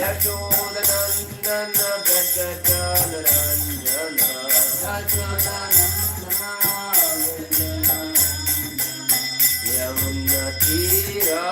Yashodanandana Gajajanaranyana Yamunatira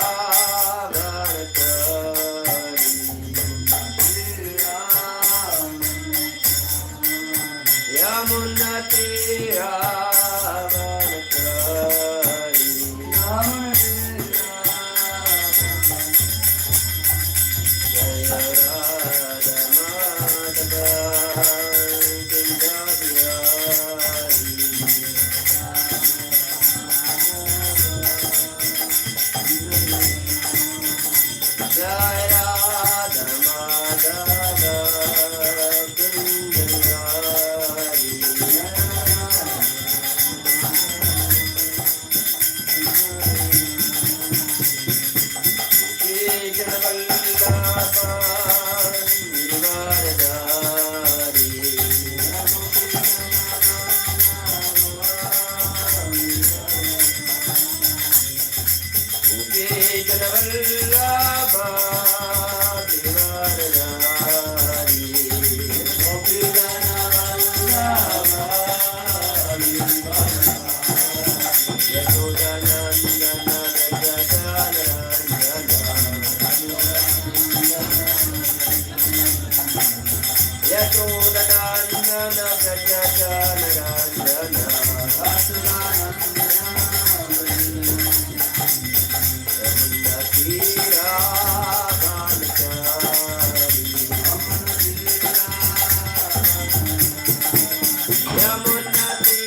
Yamunatira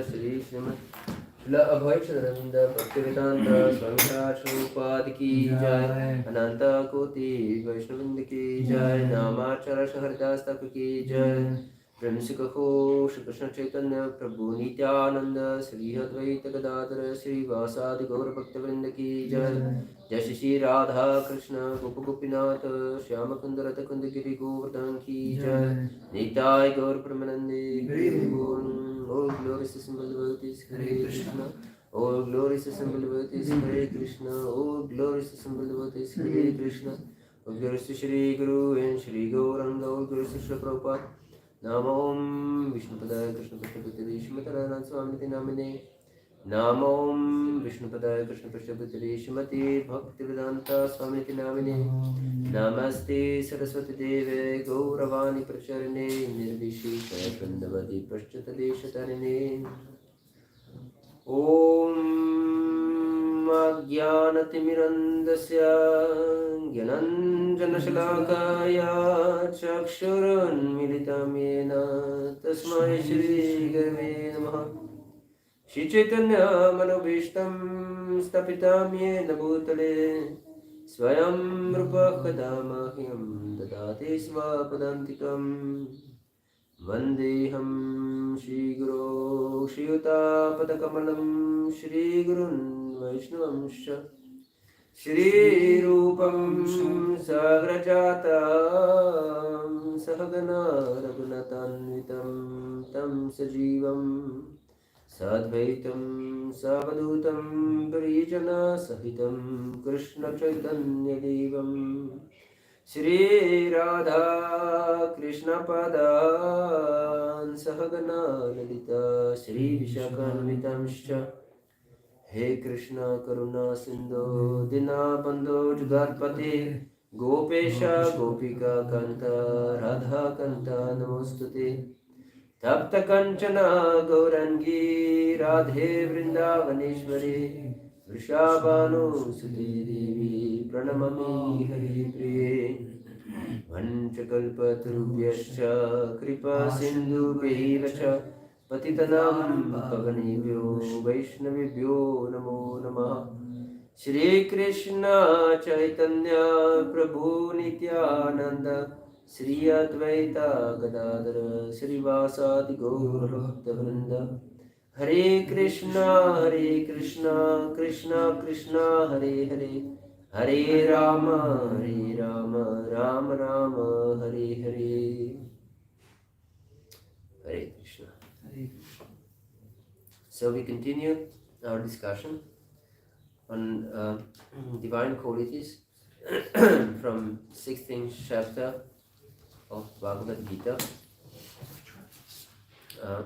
Shri Srimad Shila Abhay Chandravinda Bhaktivedanta Swami Prabhupada ki jai Ananta Koti Vaishnavinda ki jai Namachara Shahardas Thakur ki jai Prem se kaho Shri Krishna Chaitanya Prabhu Nityananda Shri Advaita Gadadhara Shri Vasadi Gaura Bhaktivinoda ki jai Jai Shri Radha Krishna Gopa Gopinath Shyama Kundarata Kundagiri Govardhan ki jai Nitai Gaur Pramanandi Oh glorious symbol devotees, Hare Krishna. Oh glorious symbol devotees, Hare Krishna. Oh glorious symbol devotees, Hare Krishna. Oh glorious Shri Guru and Shri Gauranga. Oh glorious Shri Prabhupada. Namo Vishnupadaya Krishna Prabhupada Shrimad Swamiti Namine. Namo Vishnupadaya Krishna Prabhupada Shrimati Bhaktivedanta Swamiti Namine. Namaste Saraswati Deve Gauravani Pracharine Nirvishishaya Prandavadi Praschatadeshatarine. Om Jnanatimirandasya Jnananjanashalakaya Chakshurunmilitam Yena Tasmai Shri Gurave Namaha Shri Chaitanya Manobhishtam Stapitam Yena Bhutale Swayam Rupa Kadamahyam Dadati Svapadantikam Vandeham Shri Guru Shri Yuta Padakamalam Shri Gurun Vaishnavamsha Shri Rupam Sagrajatam Sahagana Raghunatanvitam Tam Sajivam Sadvaitam Savadutam Parijana Sahitam Krishna Chaitanya Devam Shri Radha Krishna Padan Sahagana Lalita Shri Vishakhanvitamscha He Krishna Karuna Sindhu Dinabandho Jugarpate Gopesha Gopika Kanta Radha Kanta Namostute Tapta Kanchana Gaurangi Radhe Vrindavaneshwari Vrishabhanu Sute Devi Pranamami Hari Priye Vanchakalpatarubhyascha Kripa Sindhu Behivacha Patitanam Pavanebhyo Vaishnavibhyo Namo Namah Shri Krishna Chaitanya Prabhu Nityananda Shri Advaita Gadadara Shri Vasadi Gaur Bhakta Vrinda Hare Krishna Krishna Krishna Hare Hare Hare Rama Rama Rama Hare Hare Hare Krishna. So we continue our discussion on divine qualities from 16th chapter of Bhagavad Gita,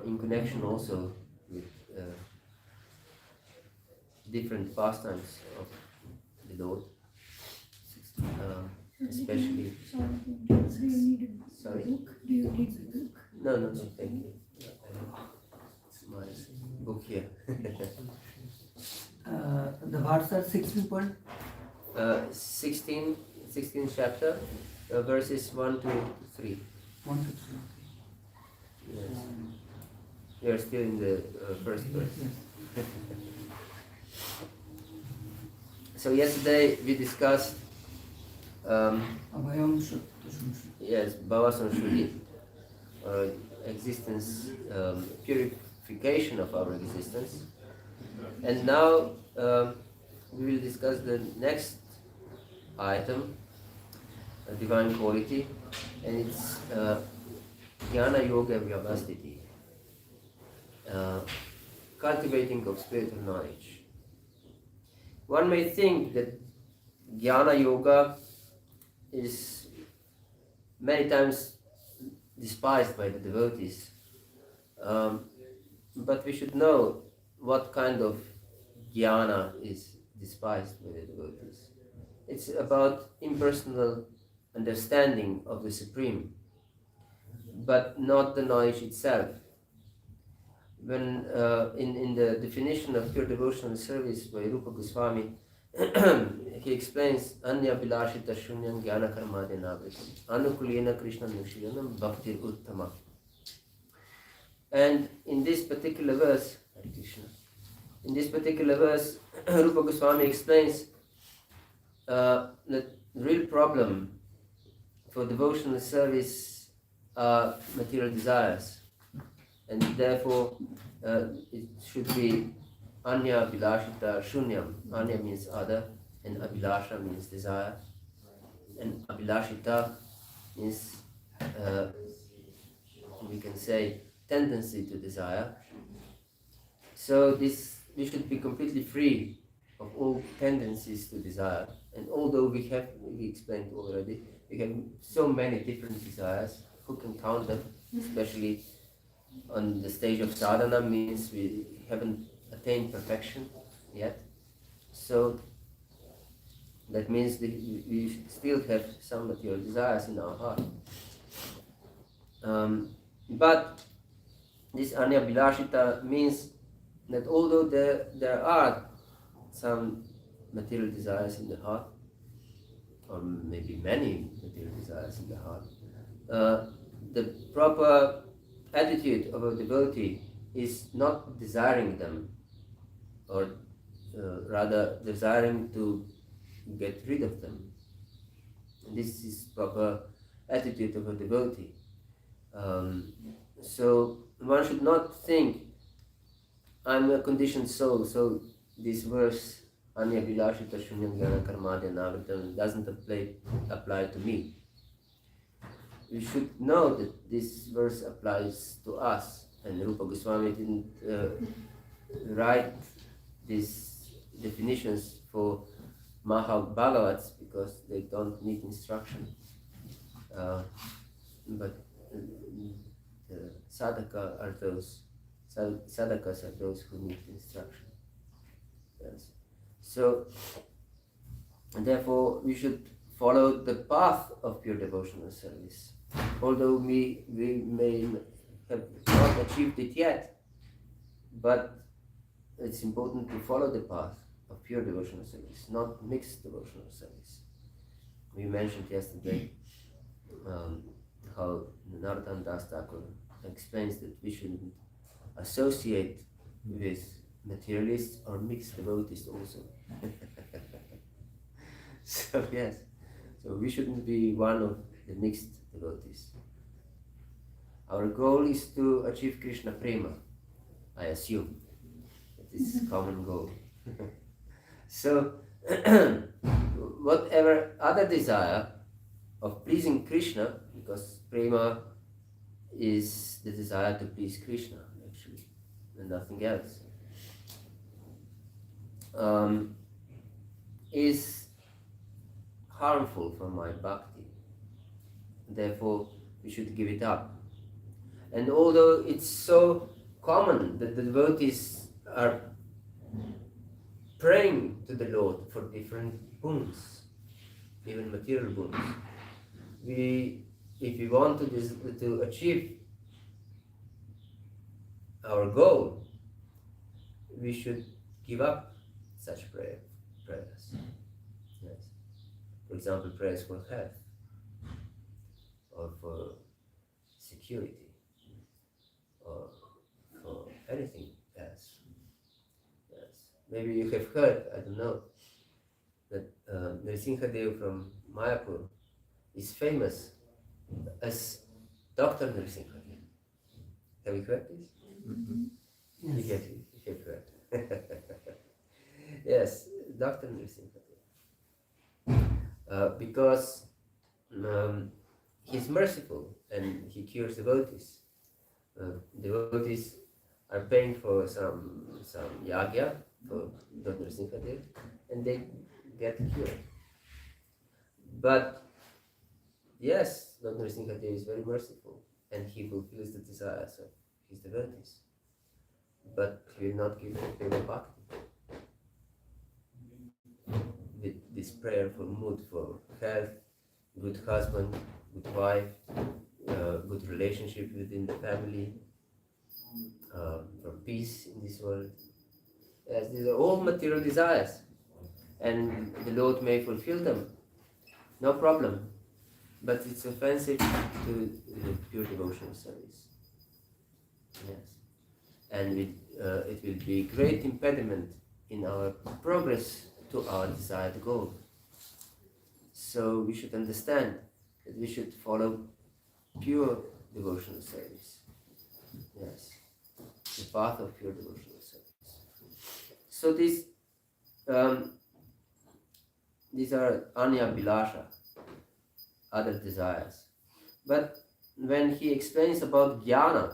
in connection also with different pastimes of the Lord, especially. Sorry? Do you need the book? No, thank you. It's my book here. The words are 16 point? 16th chapter, verses 1 to 3. 1 to 3. Yes. You are still in the first verse. Yes. So yesterday we discussed Abhayam Shuddha. yes, Bhava Samshuddhi, existence, purification of our existence. And now we will discuss the next item, a divine quality, and it's Jnana Yoga Vyavastiti, cultivating of spiritual knowledge. One may think that Jnana Yoga is many times despised by the devotees, but we should know what kind of jnana is despised by the devotees. It's about impersonal understanding of the Supreme, but not the knowledge itself. When in the definition of pure devotional service by Rupa Goswami, he explains Anya Bilashita Shunyam Jnana Karma Denavritam Anukulena Krishna Nushiyanam Bhakti Uttama. And in this particular verse, Hare Krishna, in this particular verse, Rupa Goswami explains that the real problem for devotional service are material desires, and therefore it should be Anya Bilashita Shunyam. Anya means other, and Abhilasha means desire, and Abhilashita means we can say tendency to desire. So this we should be completely free of all tendencies to desire. And although we explained already, we have so many different desires, who can count them? Especially on the stage of sadhana, means we haven't attained perfection yet. So that means that we still have some material desires in our heart. But this Anya Bilashita means that although there are some material desires in the heart, or maybe many material desires in the heart, the proper attitude of a devotee is not desiring them, or rather desiring to get rid of them. And this is proper attitude of a devotee. So one should not think, I'm a conditioned soul, so this verse Anya Vilashita Shunyam Jnana Karmadya Navritam doesn't apply to me. We should know that this verse applies to us, and Rupa Goswami didn't write these definitions for Bhagavats because they don't need instruction. But the sadhaka are those, sadhakas are those who need instruction. Yes. So, and therefore, we should follow the path of pure devotional service. Although we may have not achieved it yet, but it's important to follow the path of pure devotional service, not mixed devotional service. We mentioned yesterday how Narottam Das Thakur explains that we shouldn't associate with materialists or mixed devotees also. So yes, so we shouldn't be one of the mixed devotees. Our goal is to achieve Krishna Prema, I assume. That is common goal. So whatever other desire of pleasing Krishna, because Prema is the desire to please Krishna actually, and nothing else, is harmful for my bhakti. Therefore, we should give it up. And although it's so common that the devotees are praying to the Lord for different boons, even material boons, if we want to achieve our goal, we should give up such prayers. Yes. For example, prayers for health or for security or for anything else. Yes. Maybe you have heard, I don't know, that Nrsimhadev from Mayapur is famous as Dr. Nrsimhadev. Have you heard this? Mm-hmm. Yes. You have heard. Yes, Dr. Nrsimhadev. Because he's merciful and he cures devotees. Devotees are paying for some yagya for Dr. Nrsimhadev and they get cured. But yes, Dr. Nrsimhadev is very merciful and he fulfills the desires of his devotees. But he will not give them bhakti. With this prayer for mood, for health, good husband, good wife, good relationship within the family, for peace in this world. Yes, these are all material desires, and the Lord may fulfill them, no problem. But it's offensive to the pure devotional service. Yes, and it will be a great impediment in our progress to our desired goal. So we should understand that we should follow pure devotional service. Yes, the path of pure devotional service. So these are anya bilasha, other desires. But when he explains about jnana,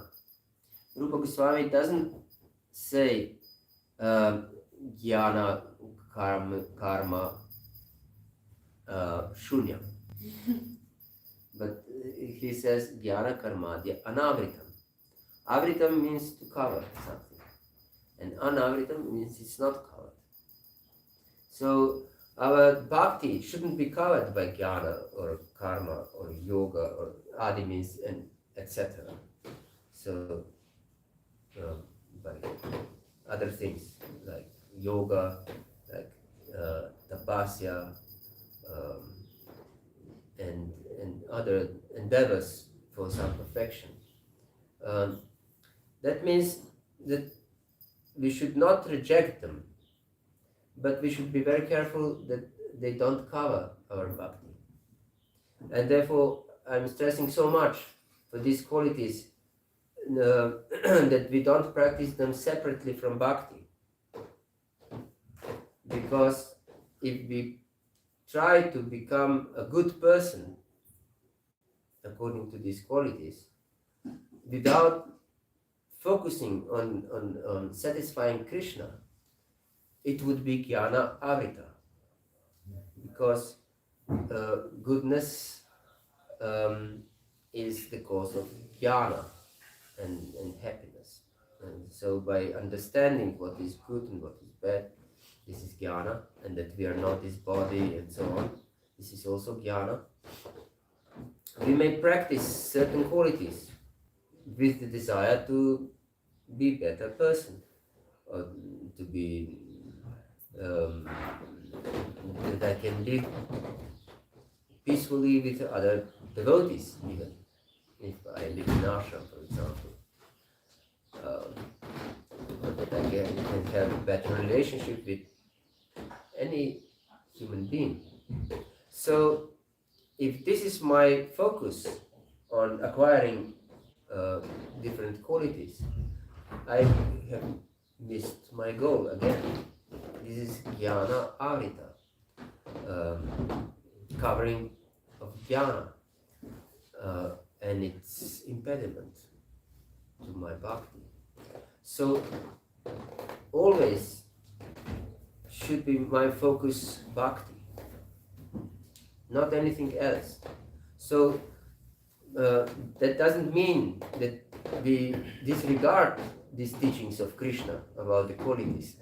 Rupa Goswami doesn't say jnana karma shunya, but he says jnana karmadya anavritam. Avritam means to cover something, and anavritam means it's not covered. So our bhakti shouldn't be covered by jnana or karma or yoga or adi means and etc. So by other things like yoga, like tapasya, and other endeavors for some perfection. That means that we should not reject them, but we should be very careful that they don't cover our bhakti. And therefore, I'm stressing so much for these qualities that we don't practice them separately from bhakti. Because if we try to become a good person according to these qualities, without focusing on satisfying Krishna, it would be jnana avrita. Because goodness is the cause of jnana and happiness. And so by understanding what is good and what is bad, this is jnana, and that we are not this body and so on, this is also jnana. We may practice certain qualities with the desire to be a better person, or to be that I can live peacefully with other devotees, even if I live in ashram, for example, or that I can have a better relationship with any human being. So if this is my focus on acquiring different qualities, I have missed my goal again. This is jnana avrita, covering of jnana, and its impediment to my bhakti. So always should be my focus bhakti, not anything else. So that doesn't mean that we disregard these teachings of Krishna about the qualities.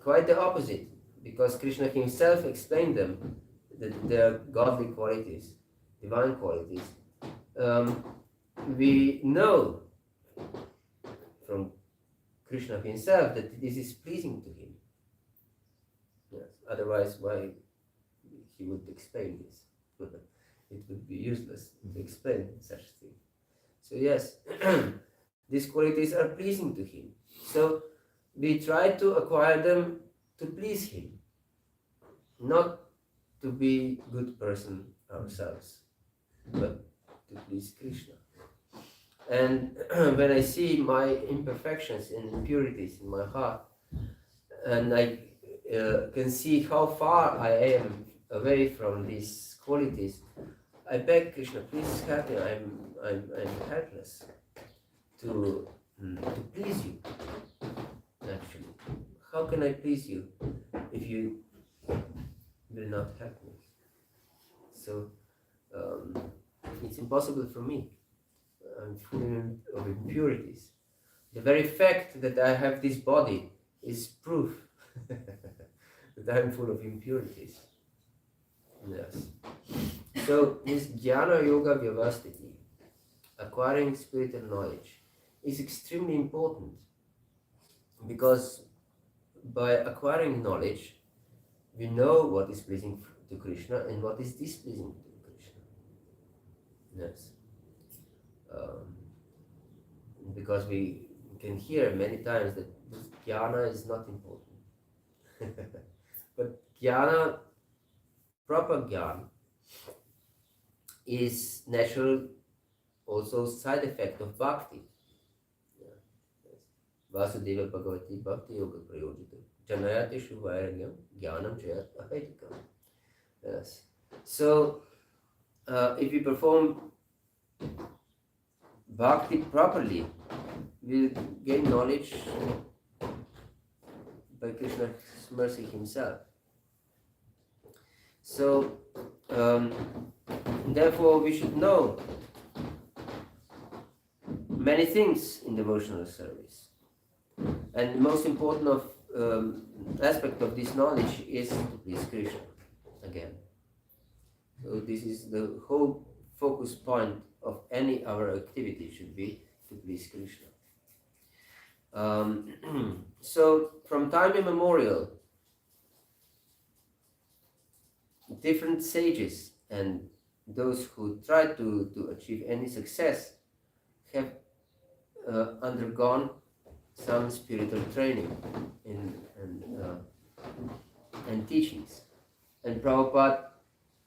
Quite the opposite, because Krishna himself explained them, that they are godly qualities, divine qualities. We know from Krishna himself that this is pleasing to him. Yes. Otherwise, why he would explain this? It would be useless to explain such a thing. So yes, these qualities are pleasing to him. So we try to acquire them to please him, not to be a good person ourselves, but to please Krishna. And when I see my imperfections and impurities in my heart, and I can see how far I am away from these qualities, I beg Krishna, please help me. I'm helpless to please you. Actually, how can I please you if you will not help me? So it's impossible for me. I'm full of impurities. The very fact that I have this body is proof that I'm full of impurities. Yes. So this jnana yoga vyavastiti, acquiring spiritual knowledge, is extremely important, because by acquiring knowledge, we know what is pleasing to Krishna and what is displeasing to Krishna. Yes. Because we can hear many times that this jnana is not important. But jnana, proper jnana, is natural also side effect of bhakti. Vasudeva Bhagavati Bhakti Yoga Prayojita Janayate Shuvairangyam Jnanam Jayat Ahaitikam. Yes. So if we perform bhakti properly, we'll gain knowledge by Krishna's mercy himself. So therefore we should know many things in devotional service. And the most important aspect of this knowledge is to please Krishna again. So this is the whole focus point of any our activity, should be to please Krishna. So from time immemorial, different sages and those who try to achieve any success have undergone some spiritual training and teachings. And Prabhupada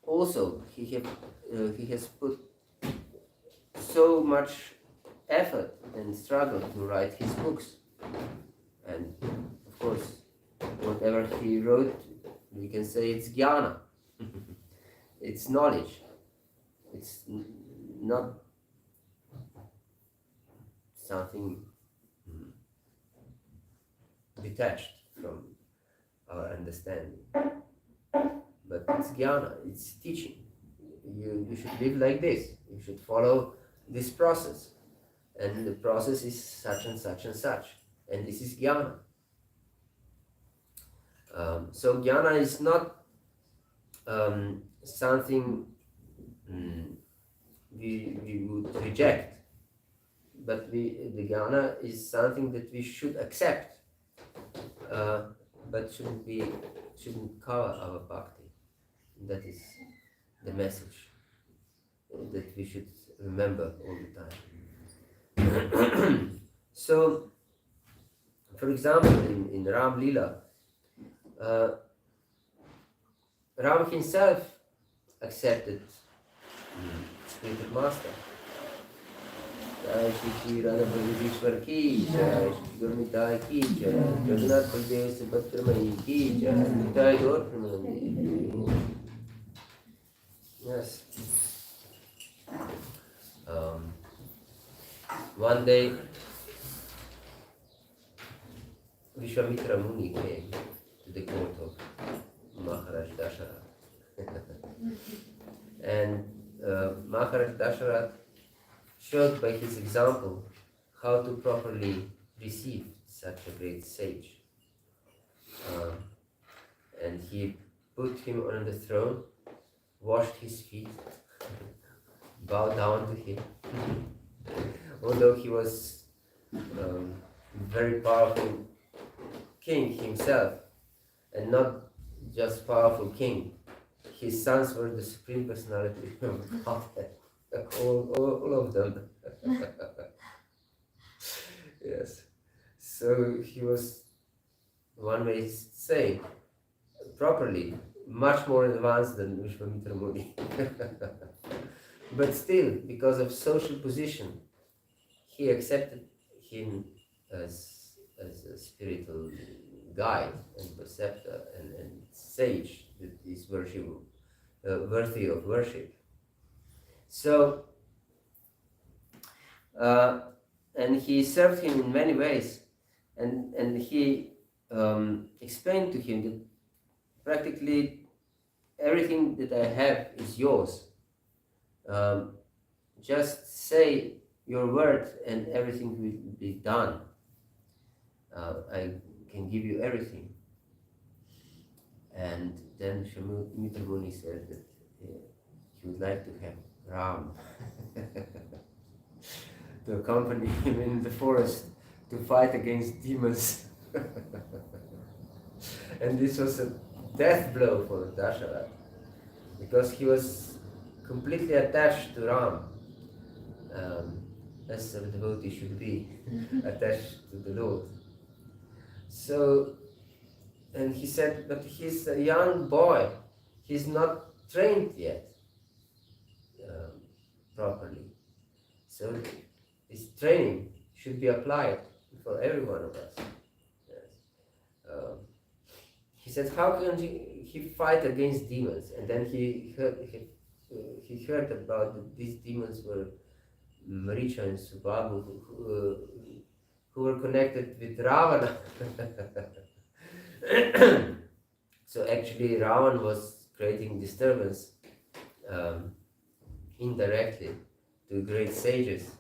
also, he has put so much effort and struggle to write his books. And of course, whatever he wrote, we can say it's jnana. It's knowledge. It's not something detached from our understanding. But it's jnana, it's teaching. You should live like this. You should follow this process. And the process is such and such and such. And this is jnana. So jnana is not something we would reject. But the jnana is something that we should accept. But shouldn't cover our bhakti. That is the message that we should remember all the time. So, for example, in Ram Lila, Ram himself accepted spiritual master. Jai Shri Radha Parisisvara ki Jai, Shri Gurmitai ki Jai, Jagannath Baldev Subhadra Mai ki Jai, Nitai Gaur Premanandi. Yes. One day, Vishwamitra Muni came to the court of Maharaj Dasharatha. And Maharaj Dasharatha showed by his example how to properly receive such a great sage. And he put him on the throne, washed his feet, bowed down to him. Although he was very powerful king himself, and not just powerful king, his sons were the supreme personality of Godhead. All of them. Yes. So he was, one may say, properly, much more advanced than Vishwamitra Muni. But still, because of social position, he accepted him as a spiritual guide and preceptor and sage that is worthy of worship. So, and he served him in many ways, and he explained to him that practically everything that I have is yours. Just say your word and everything will be done. I can give you everything. And then Vishwamitra Muni said that he would like to have Ram to accompany him in the forest to fight against demons. And this was a death blow for Dasharatha, because he was completely attached to Ram, as a devotee should be, attached to the Lord. So, and he said, but he's a young boy, he's not trained yet properly. So this training should be applied for every one of us. Yes. He said, how can he fight against demons? And then he heard about these demons were Maricha and Subhabu, who were connected with Ravana. So actually Ravan was creating disturbance indirectly to great sages.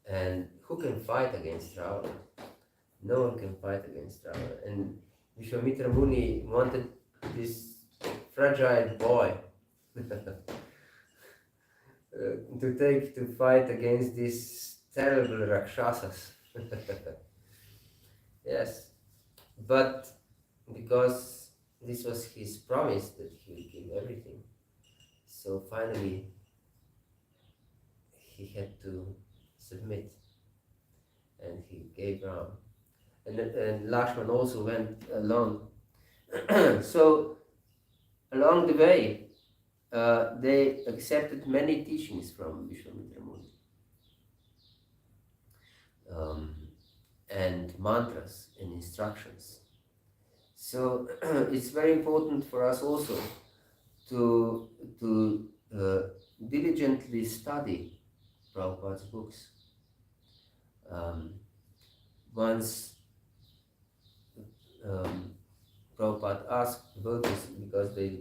And who can fight against Ravana? No one can fight against Ravana. And Vishwamitra Muni wanted this fragile boy to fight against these terrible Rakshasas. Yes, but because this was his promise that he would give everything, so finally he had to submit. and he gave Ram. And Lakshman also went along. So along the way, they accepted many teachings from Vishwamitra Muni, and mantras and instructions. So it's very important for us also to diligently study Prabhupada's books. Once Prabhupada asked devotees, because they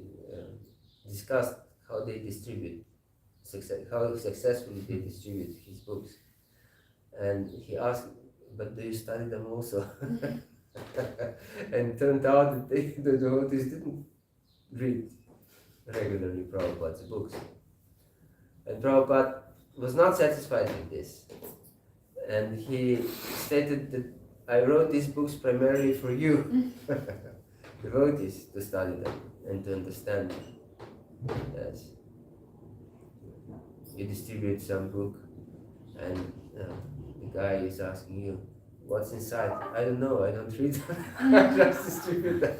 discussed how they distribute, how successfully they distribute his books. And he asked, but do you study them also? And turned out that the devotees didn't read regularly Prabhupada's books. And Prabhupada was not satisfied with this. And he stated that I wrote these books primarily for you, devotees, to study them and to understand them. Yes. You distribute some book and the guy is asking you, what's inside? I don't know, I don't read them. I just distribute them.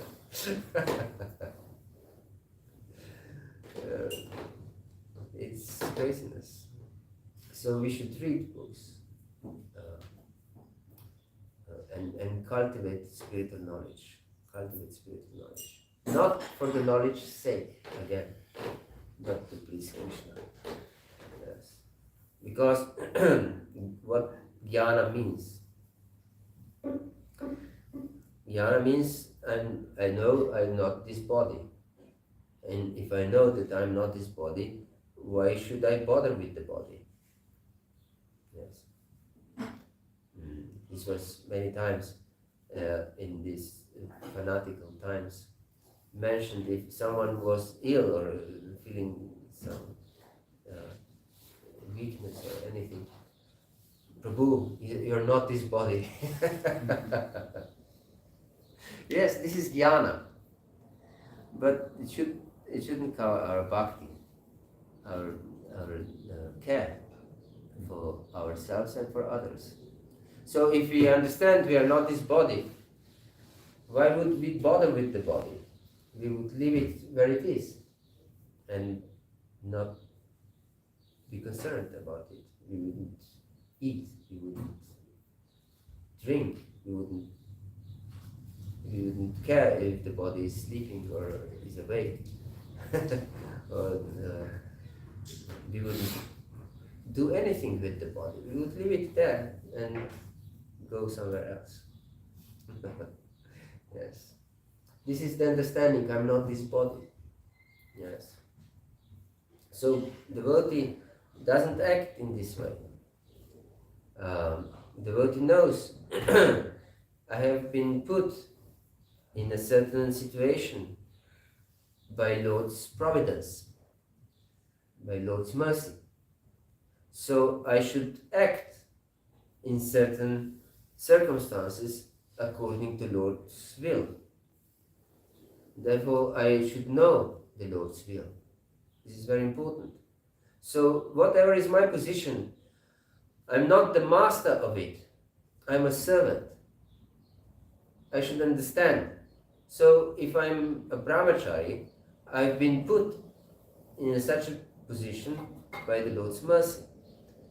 It's craziness. So we should read books and cultivate spiritual knowledge. Cultivate spiritual knowledge. Not for the knowledge's sake, again, but to please Krishna. Yes. Because what jnana means? Jnana means I know I'm not this body. And if I know that I'm not this body, why should I bother with the body? Yes. This was many times in these fanatical times mentioned. If someone was ill or feeling some weakness or anything, Prabhu, you're not this body. Yes, this is jnana, but it shouldn't cover our bhakti, our care for ourselves and for others. So if we understand we are not this body, why would we bother with the body? We would leave it where it is and not be concerned about it. We wouldn't eat, we wouldn't drink, we wouldn't care if the body is sleeping or is awake. Or we wouldn't do anything with the body. We would leave it there and go somewhere else. Yes. This is the understanding, I'm not this body. Yes. So devotee doesn't act in this way. Devotee knows I have been put in a certain situation by Lord's providence, by Lord's mercy. So I should act in certain circumstances according to Lord's will. Therefore, I should know the Lord's will. This is very important. So whatever is my position, I'm not the master of it. I'm a servant. I should understand. So if I'm a brahmachari, I've been put in such a position by the Lord's mercy.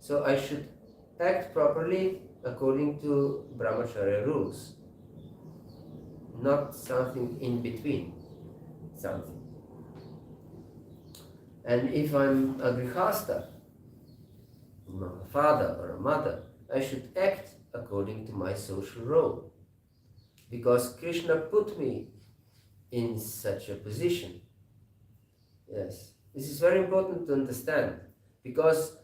So I should act properly according to brahmacharya rules. Not something in between. Something. And if I'm a grihastha, a father or a mother, I should act according to my social role. Because Krishna put me in such a position. Yes. This is very important to understand. Because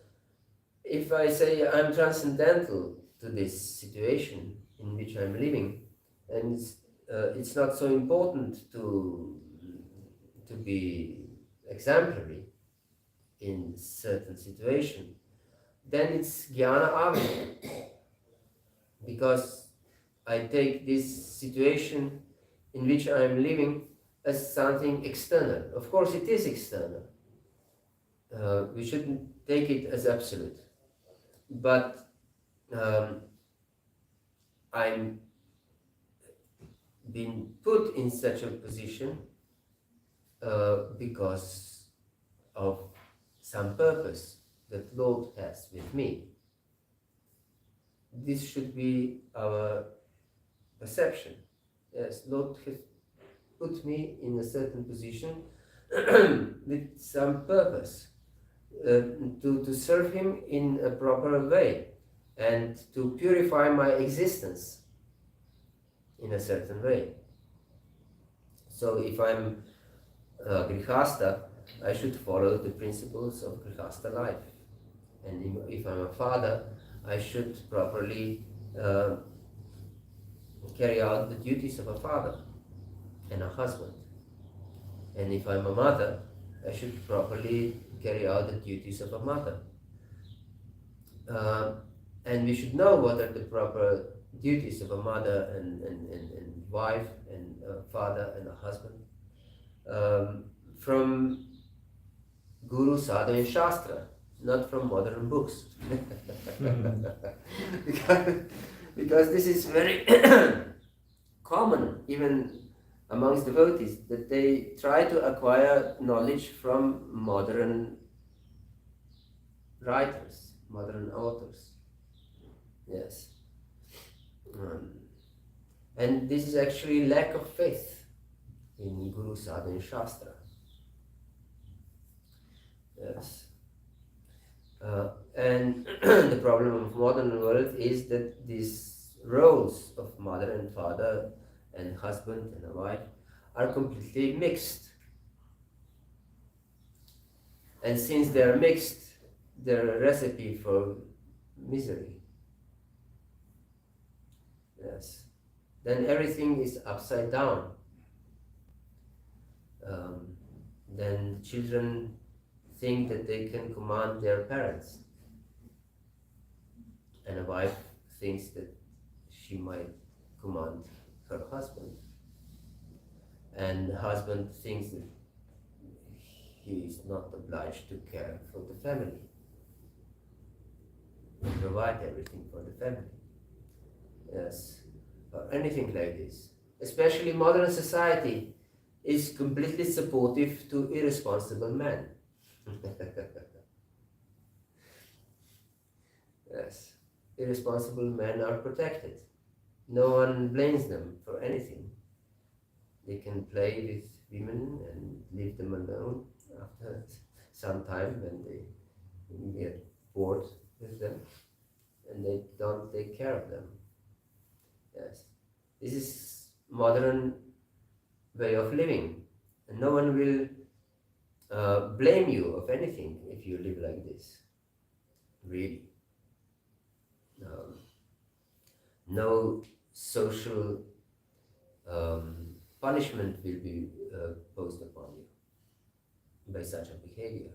if I say I'm transcendental to this situation in which I'm living, and it's not so important to be exemplary in certain situation, then it's jnana avida. Because I take this situation in which I am living as something external. Of course it is external. We shouldn't take it as absolute. But I'm been put in such a position because of some purpose that Lord has with me. This should be our perception. Yes, Lord has put me in a certain position with some purpose, to serve Him in a proper way and to purify my existence in a certain way. So if I'm a Grihastha, I should follow the principles of Grihastha life. And if I'm a father, I should properly carry out the duties of a father and a husband. And if I'm a mother, I should properly carry out the duties of a mother. And we should know what are the proper duties of a mother and wife and a father and a husband from Guru, Sadhu and Shastra, not from modern books. because this is very common even amongst devotees, that they try to acquire knowledge from modern writers, modern authors. Yes. And this is actually lack of faith in Guru, Sadhu and Shastra. Yes. And the problem of modern world is that these roles of mother and father and husband and a wife are completely mixed. And since they are mixed, they're a recipe for misery. Yes. Then everything is upside down. Then children think that they can command their parents. And a wife thinks that she might command her husband. And the husband thinks that he is not obliged to care for the family, to provide everything for the family. Yes, or anything like this. Especially modern society is completely supportive to irresponsible men. Yes, irresponsible men are protected. No one blames them for anything. They can play with women and leave them alone after some time when they get bored with them and they don't take care of them. Yes, this is modern way of living, and no one will blame you of anything if you live like this. Really, no social punishment will be posed upon you by such a behavior.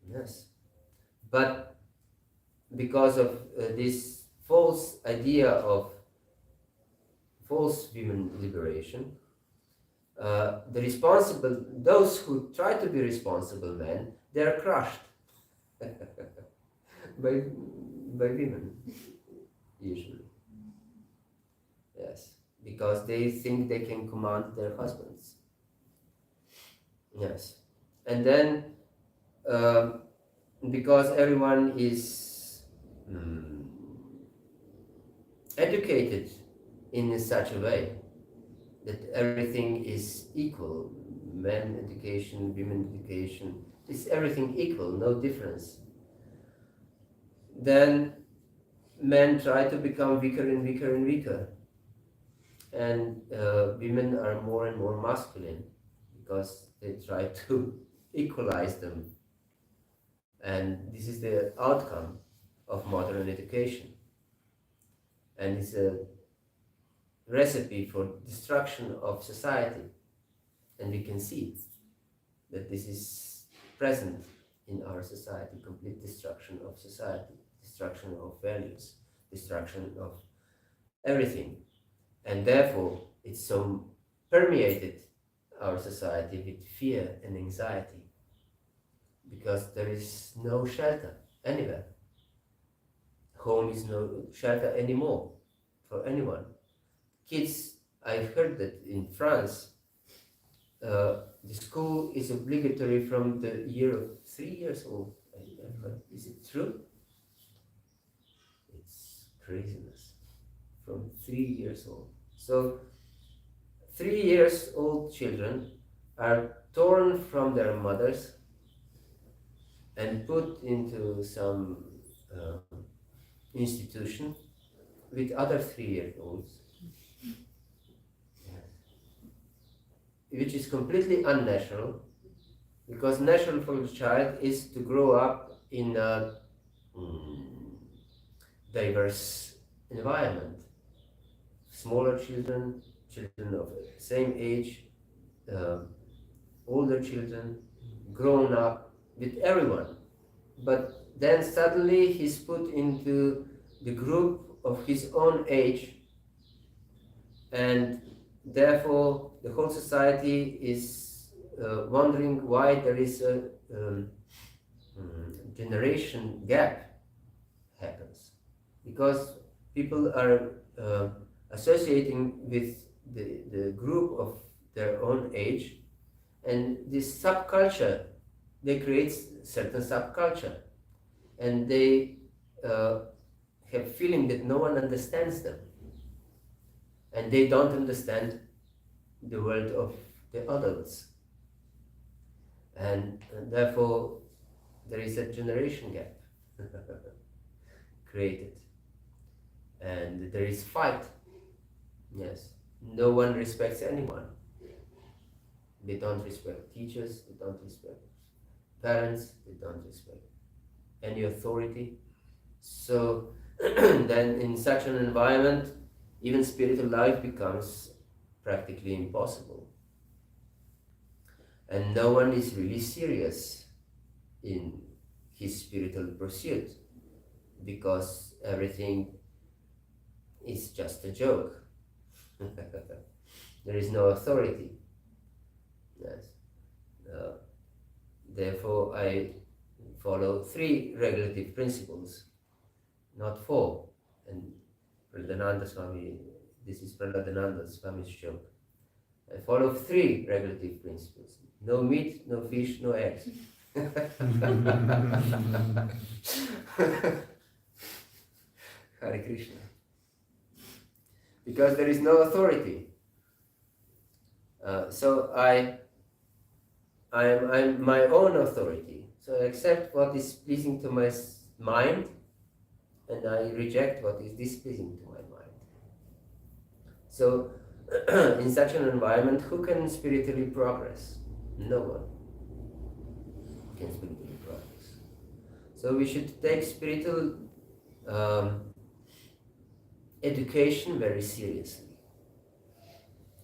Yes, but because of this false idea of false women liberation, those who try to be responsible men, they are crushed by women, usually. Yes, because they think they can command their husbands. Yes, and then because everyone is educated in such a way that everything is equal, men education, women education, is everything equal, no difference, then men try to become weaker and weaker and weaker, and women are more and more masculine because they try to equalize them. And this is the outcome of modern education. And it's a recipe for destruction of society. And we can see that this is present in our society, complete destruction of society, destruction of values, destruction of everything. And therefore, it's so permeated our society with fear and anxiety, because there is no shelter anywhere. Home is no shelter anymore. for anyone. Kids, I've heard that in France, the school is obligatory from the year of 3 years old. I've heard. Is it true? It's craziness. From 3 years old. So 3 years old children are torn from their mothers and put into some institution with other 3-year-olds, which is completely unnatural, because natural for a child is to grow up in a diverse environment. Smaller children, children of the same age, older children, grown up with everyone. But then suddenly he's put into the group of his own age, and therefore the whole society is wondering why there is a generation gap happens, because people are associating with the group of their own age, and this subculture, they create certain subculture, and they have feeling that no one understands them, and they don't understand the world of the adults, and therefore there is a generation gap created, and there is fight. Yes, no one respects anyone. They don't respect teachers, they don't respect parents, they don't respect any authority. So then in such an environment, even spiritual life becomes practically impossible. And no one is really serious in his spiritual pursuit, because everything is just a joke. There is no authority. Yes. Therefore, I follow 3 regulative principles, not 4. And Prahladananda Swami, this is Prahladananda Swami's joke. I follow 3 regulative principles: no meat, no fish, no eggs. Hare Krishna. Because there is no authority. So I'm my own authority. So I accept what is pleasing to my mind, and I reject what is displeasing to my mind. So in such an environment, who can spiritually progress? No one can spiritually progress. So we should take spiritual education very seriously.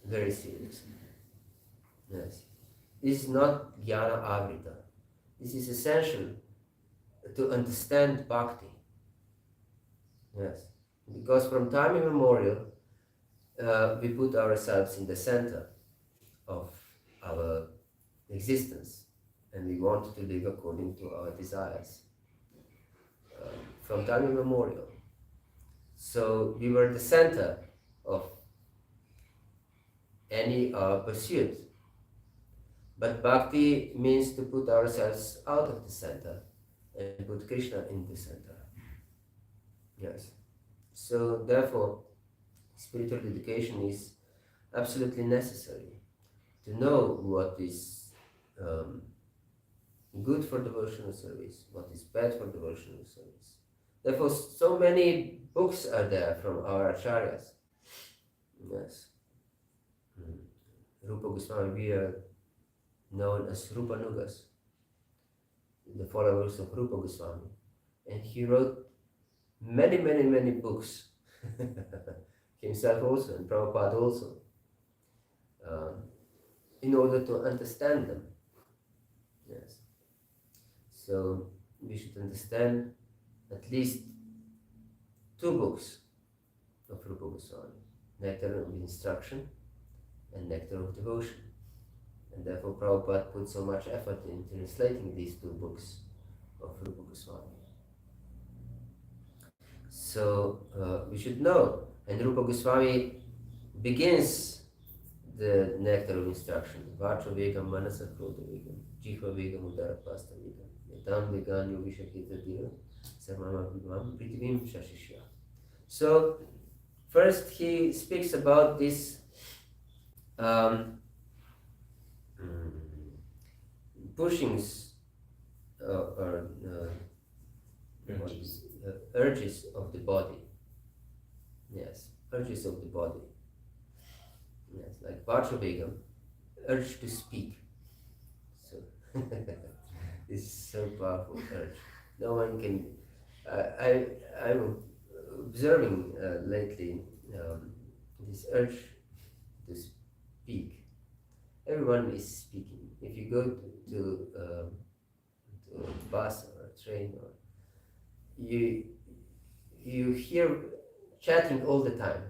Very seriously. Yes. This is not jnana avrita. This is essential to understand bhakti. Yes. Because from time immemorial, we put ourselves in the center of our existence, and we want to live according to our desires. From time immemorial. So we were the center of any pursuit. But bhakti means to put ourselves out of the center and put Krishna in the center. Yes. So therefore, spiritual education is absolutely necessary to know what is good for devotional service, what is bad for devotional service. Therefore, so many books are there from our acharyas. Yes. Rupa Goswami, we are known as Rupanugas, the followers of Rupa Goswami. And he wrote many, many, many books, himself also, and Prabhupada also, in order to understand them. Yes. So we should understand at least 2 books of Rupa Goswami, Nectar of Instruction and Nectar of Devotion. And therefore Prabhupada put so much effort in translating these 2 books of Rupa Goswami. So we should know And Rupa Goswami begins the nectar of instruction. Vacha vegam manasa krodha vegam, jihva vegam udara pasta vegam, yatam vegan yogishakita dira, sarvama vimam pritivim shashishya. So, first he speaks about this pushings or urges of the body. Yes, urges of the body. Yes, like Vacha Begum, urge to speak. So, this is so powerful urge. No one can. I'm observing lately this urge to speak. Everyone is speaking. If you go to a bus or a train, or you hear chatting all the time.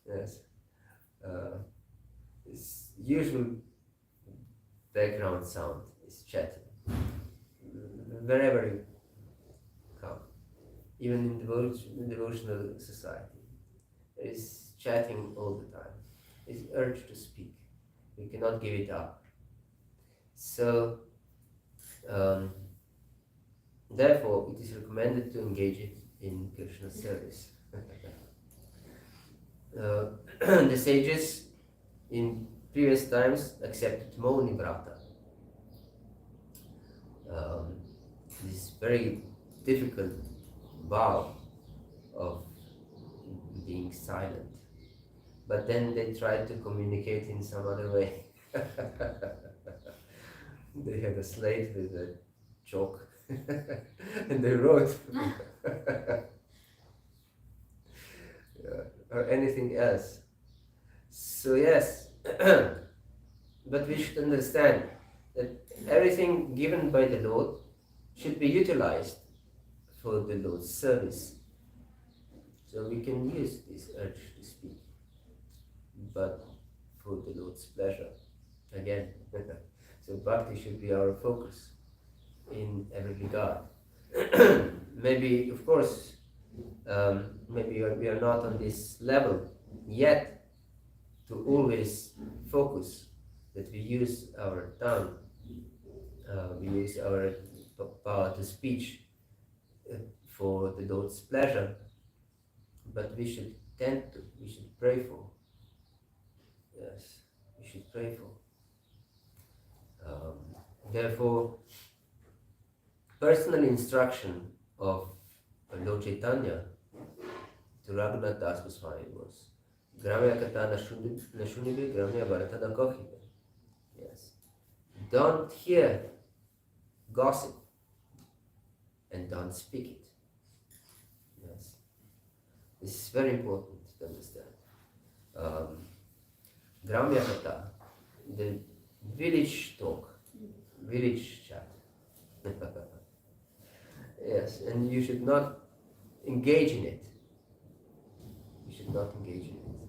Yes, it's usual background sound is chatting wherever you come, even in devotional society. There is chatting all the time. It's urge to speak. We cannot give it up. So, therefore, it is recommended to engage it in Krishna service. The sages in previous times accepted Mauni Vrata. This very difficult vow of being silent. But then they tried to communicate in some other way. They had a slate with a chalk and they wrote or anything else. So yes, but we should understand that everything given by the Lord should be utilized for the Lord's service. So we can use this urge to speak, but for the Lord's pleasure. Again, so bhakti should be our focus in every regard. Maybe, of course, maybe we are not on this level yet to always focus that we use our tongue, we use our power to speech for the Lord's pleasure, but we should we should pray for. Yes, we should pray for. Therefore, personal instruction of Lord Chaitanya to Raghunath Das Goswami was Gramya katha nashunibe, Gramya bharata na kohibe. Yes. Don't hear gossip and don't speak it. Yes. This is very important to understand. Gramya katha, the village talk, village chat. Yes, and you should not engage in it. You should not engage in it.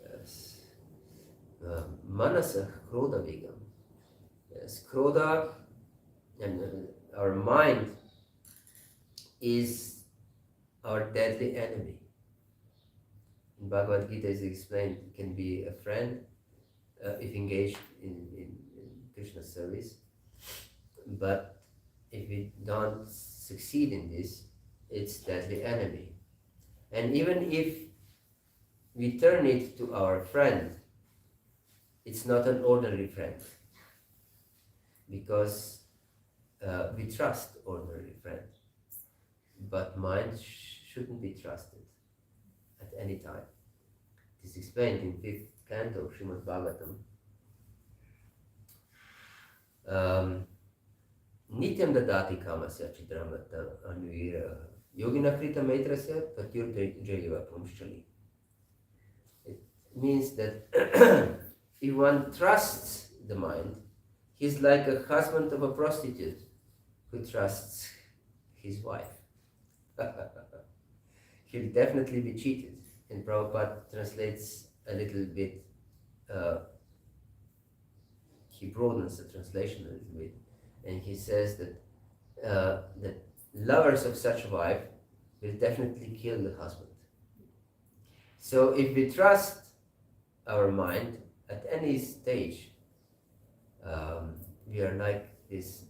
Yes. Manasa krodha vegam. Yes, krodha, and our mind is our deadly enemy. In Bhagavad Gita, as explained, it can be a friend if engaged in Krishna's service, but if we don't succeed in this, it's deadly enemy. And even if we turn it to our friend, it's not an ordinary friend, because we trust ordinary friends, but mind shouldn't be trusted at any time. It is explained in 5th canto of Srimad Bhagavatam. Nityam dadati kamasya chidramata anuira yogina krita maitrasya patyur jayava pumshali. It means that if one trusts the mind, he's like a husband of a prostitute who trusts his wife. He'll definitely be cheated. And Prabhupada translates a little bit, he broadens the translation a little bit, and he says that that lovers of such a wife will definitely kill the husband. So if we trust our mind at any stage, we are like this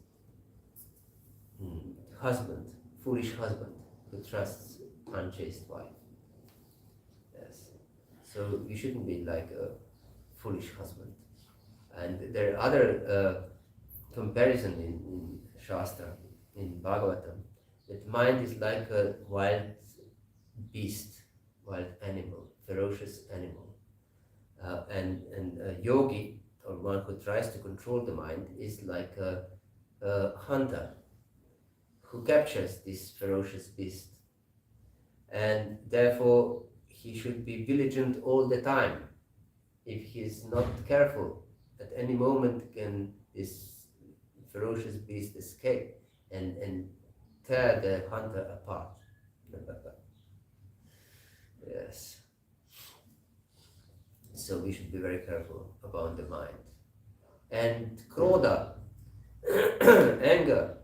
husband, foolish husband who trusts unchaste wife. Yes. So we shouldn't be like a foolish husband. And there are other comparison in Shastra, in Bhagavatam, that mind is like a wild beast, wild animal, ferocious animal. And a yogi, or one who tries to control the mind, is like a hunter who captures this ferocious beast. And therefore, he should be vigilant all the time. If he is not careful, at any moment can this ferocious beast escape and tear the hunter apart. Yes. So we should be very careful about the mind. And krodha, anger,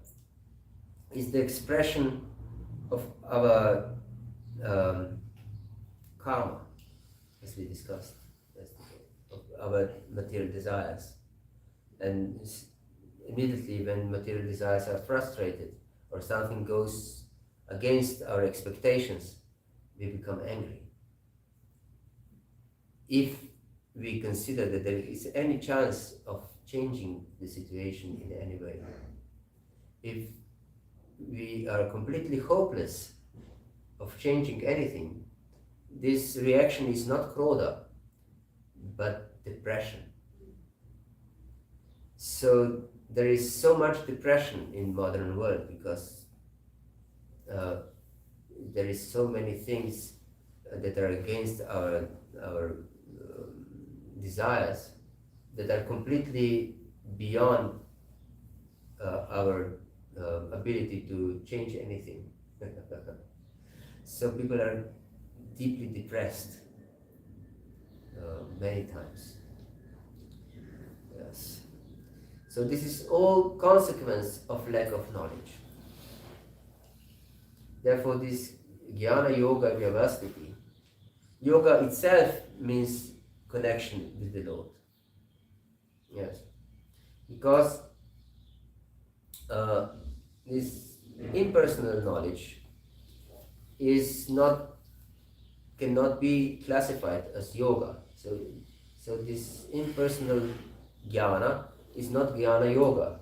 is the expression of our karma, as we discussed yesterday, of our material desires. And immediately when material desires are frustrated or something goes against our expectations, we become angry. If we consider that there is any chance of changing the situation in any way, if we are completely hopeless of changing anything, this reaction is not krodha, but depression. So there is so much depression in modern world because there is so many things that are against our desires, that are completely beyond our ability to change anything. So people are deeply depressed many times. Yes. So this is all consequence of lack of knowledge. Therefore, this jnana yoga vyavastiti, yoga itself means connection with the Lord. Yes. Because this impersonal knowledge cannot be classified as yoga. So this impersonal jnana is not jnana yoga,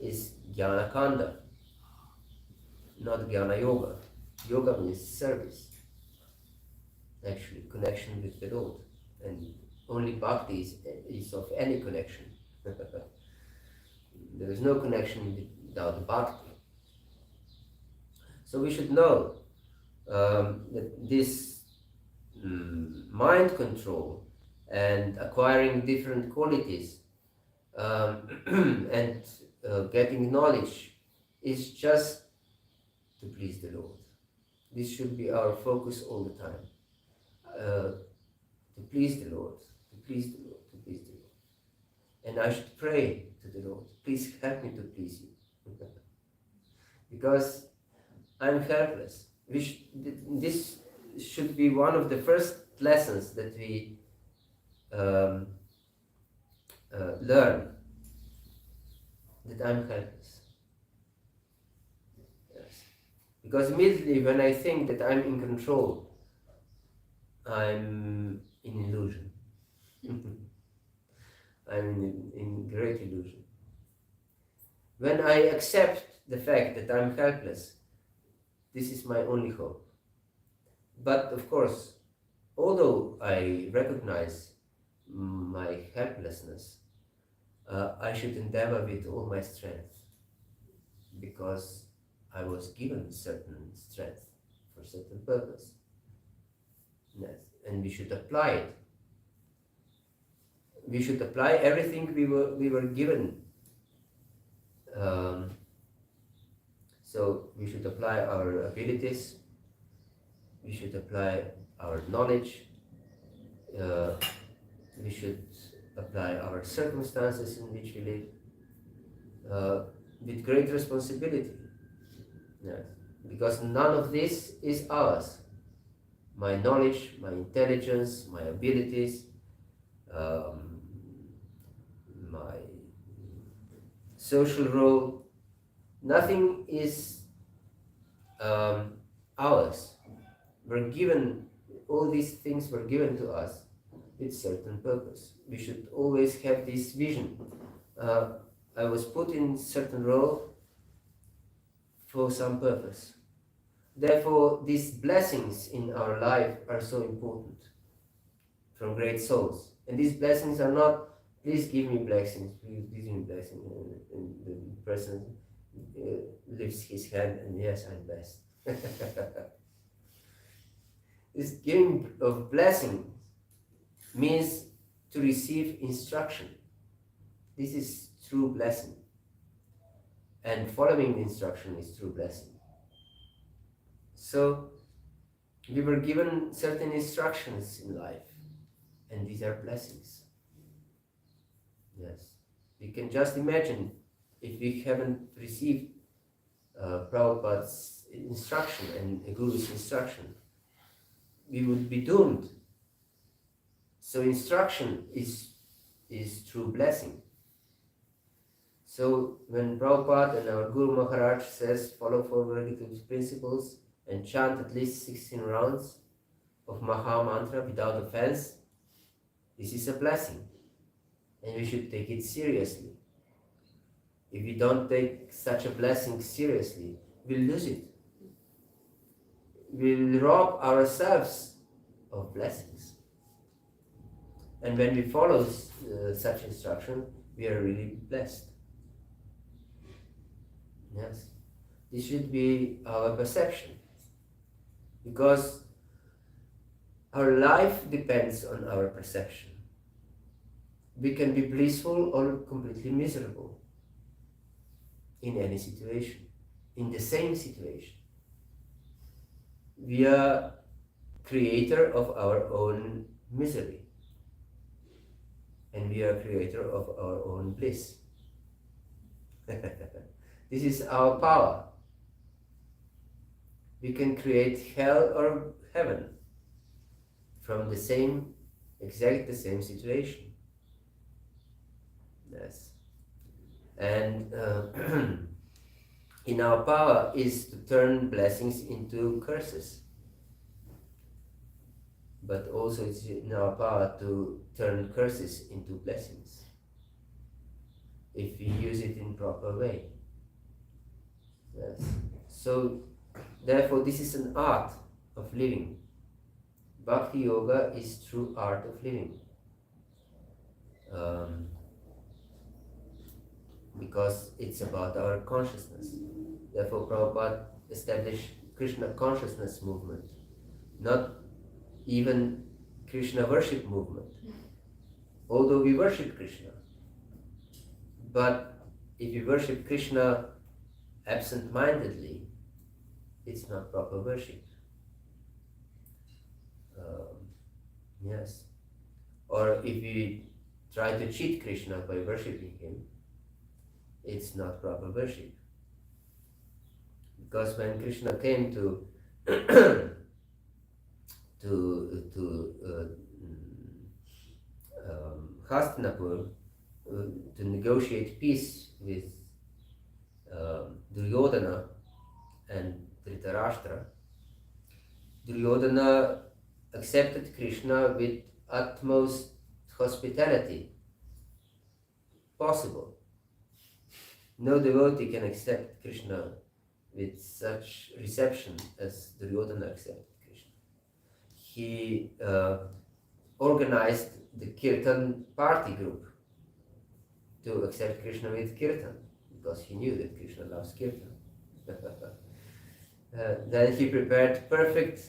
is jnana kanda, not jnana yoga. Yoga means service, actually, connection with the Lord. And only bhakti is of any connection. There is no connection without bhakti. So we should know that this mind control and acquiring different qualities and getting knowledge is just to please the Lord. This should be our focus all the time. To please the Lord, to please the Lord, to please the Lord. And I should pray to the Lord, please help me to please you. Because I'm helpless. This should be one of the first lessons that we learn, that I'm helpless. Yes. Because immediately when I think that I'm in control, I'm in illusion. I'm in great illusion. When I accept the fact that I'm helpless, this is my only hope. But of course, although I recognize my helplessness, I should endeavor with all my strength, because I was given certain strength for certain purpose. Yes. And we should apply it. We should apply everything we were given. So we should apply our abilities. We should apply our knowledge. We should apply our circumstances in which we live with great responsibility. Yes. Because none of this is ours. My knowledge, my intelligence, my abilities, my social role, nothing is ours. We're given, all these things were given to us with certain purpose. We should always have this vision. I was put in certain role for some purpose. Therefore, these blessings in our life are so important from great souls. And these blessings are not, please give me blessings, please give me blessings. And the person lifts his hand and yes, I'm blessed. This giving of blessings means to receive instruction. This is true blessing. And following the instruction is true blessing. So, we were given certain instructions in life, and these are blessings. Yes. We can just imagine if we haven't received Prabhupada's instruction and a Guru's instruction, we would be doomed. So instruction is true blessing. So when Prabhupada and our Guru Maharaj says follow 4 Vedic principles and chant at least 16 rounds of Maha Mantra without offense, this is a blessing. And we should take it seriously. If we don't take such a blessing seriously, we'll lose it. We'll rob ourselves of blessings. And when we follow such instruction, we are really blessed. Yes. This should be our perception. Because our life depends on our perception. We can be blissful or completely miserable in any situation, in the same situation. We are creator of our own misery, and we are creator of our own bliss. This is our power. We can create hell or heaven from the same, exact the same situation. Yes. And in our power is to turn blessings into curses. But also it's in our power to turn curses into blessings, if we use it in proper way. Yes. So, therefore, this is an art of living. Bhakti Yoga is true art of living. Because it's about our consciousness. Therefore, Prabhupada established Krishna Consciousness movement, not even Krishna worship movement. Although we worship Krishna, but if we worship Krishna absent-mindedly, it's not proper worship. Yes. Or if we try to cheat Krishna by worshipping him, it's not proper worship. Because when Krishna came to Hastinapur to negotiate peace with Duryodhana and Dhritarashtra, Duryodhana accepted Krishna with utmost hospitality possible. No devotee can accept Krishna with such reception as Duryodhana accepted Krishna. He organized the kirtan party group to accept Krishna with kirtan, because he knew that Krishna loves kirtan. Then he prepared perfect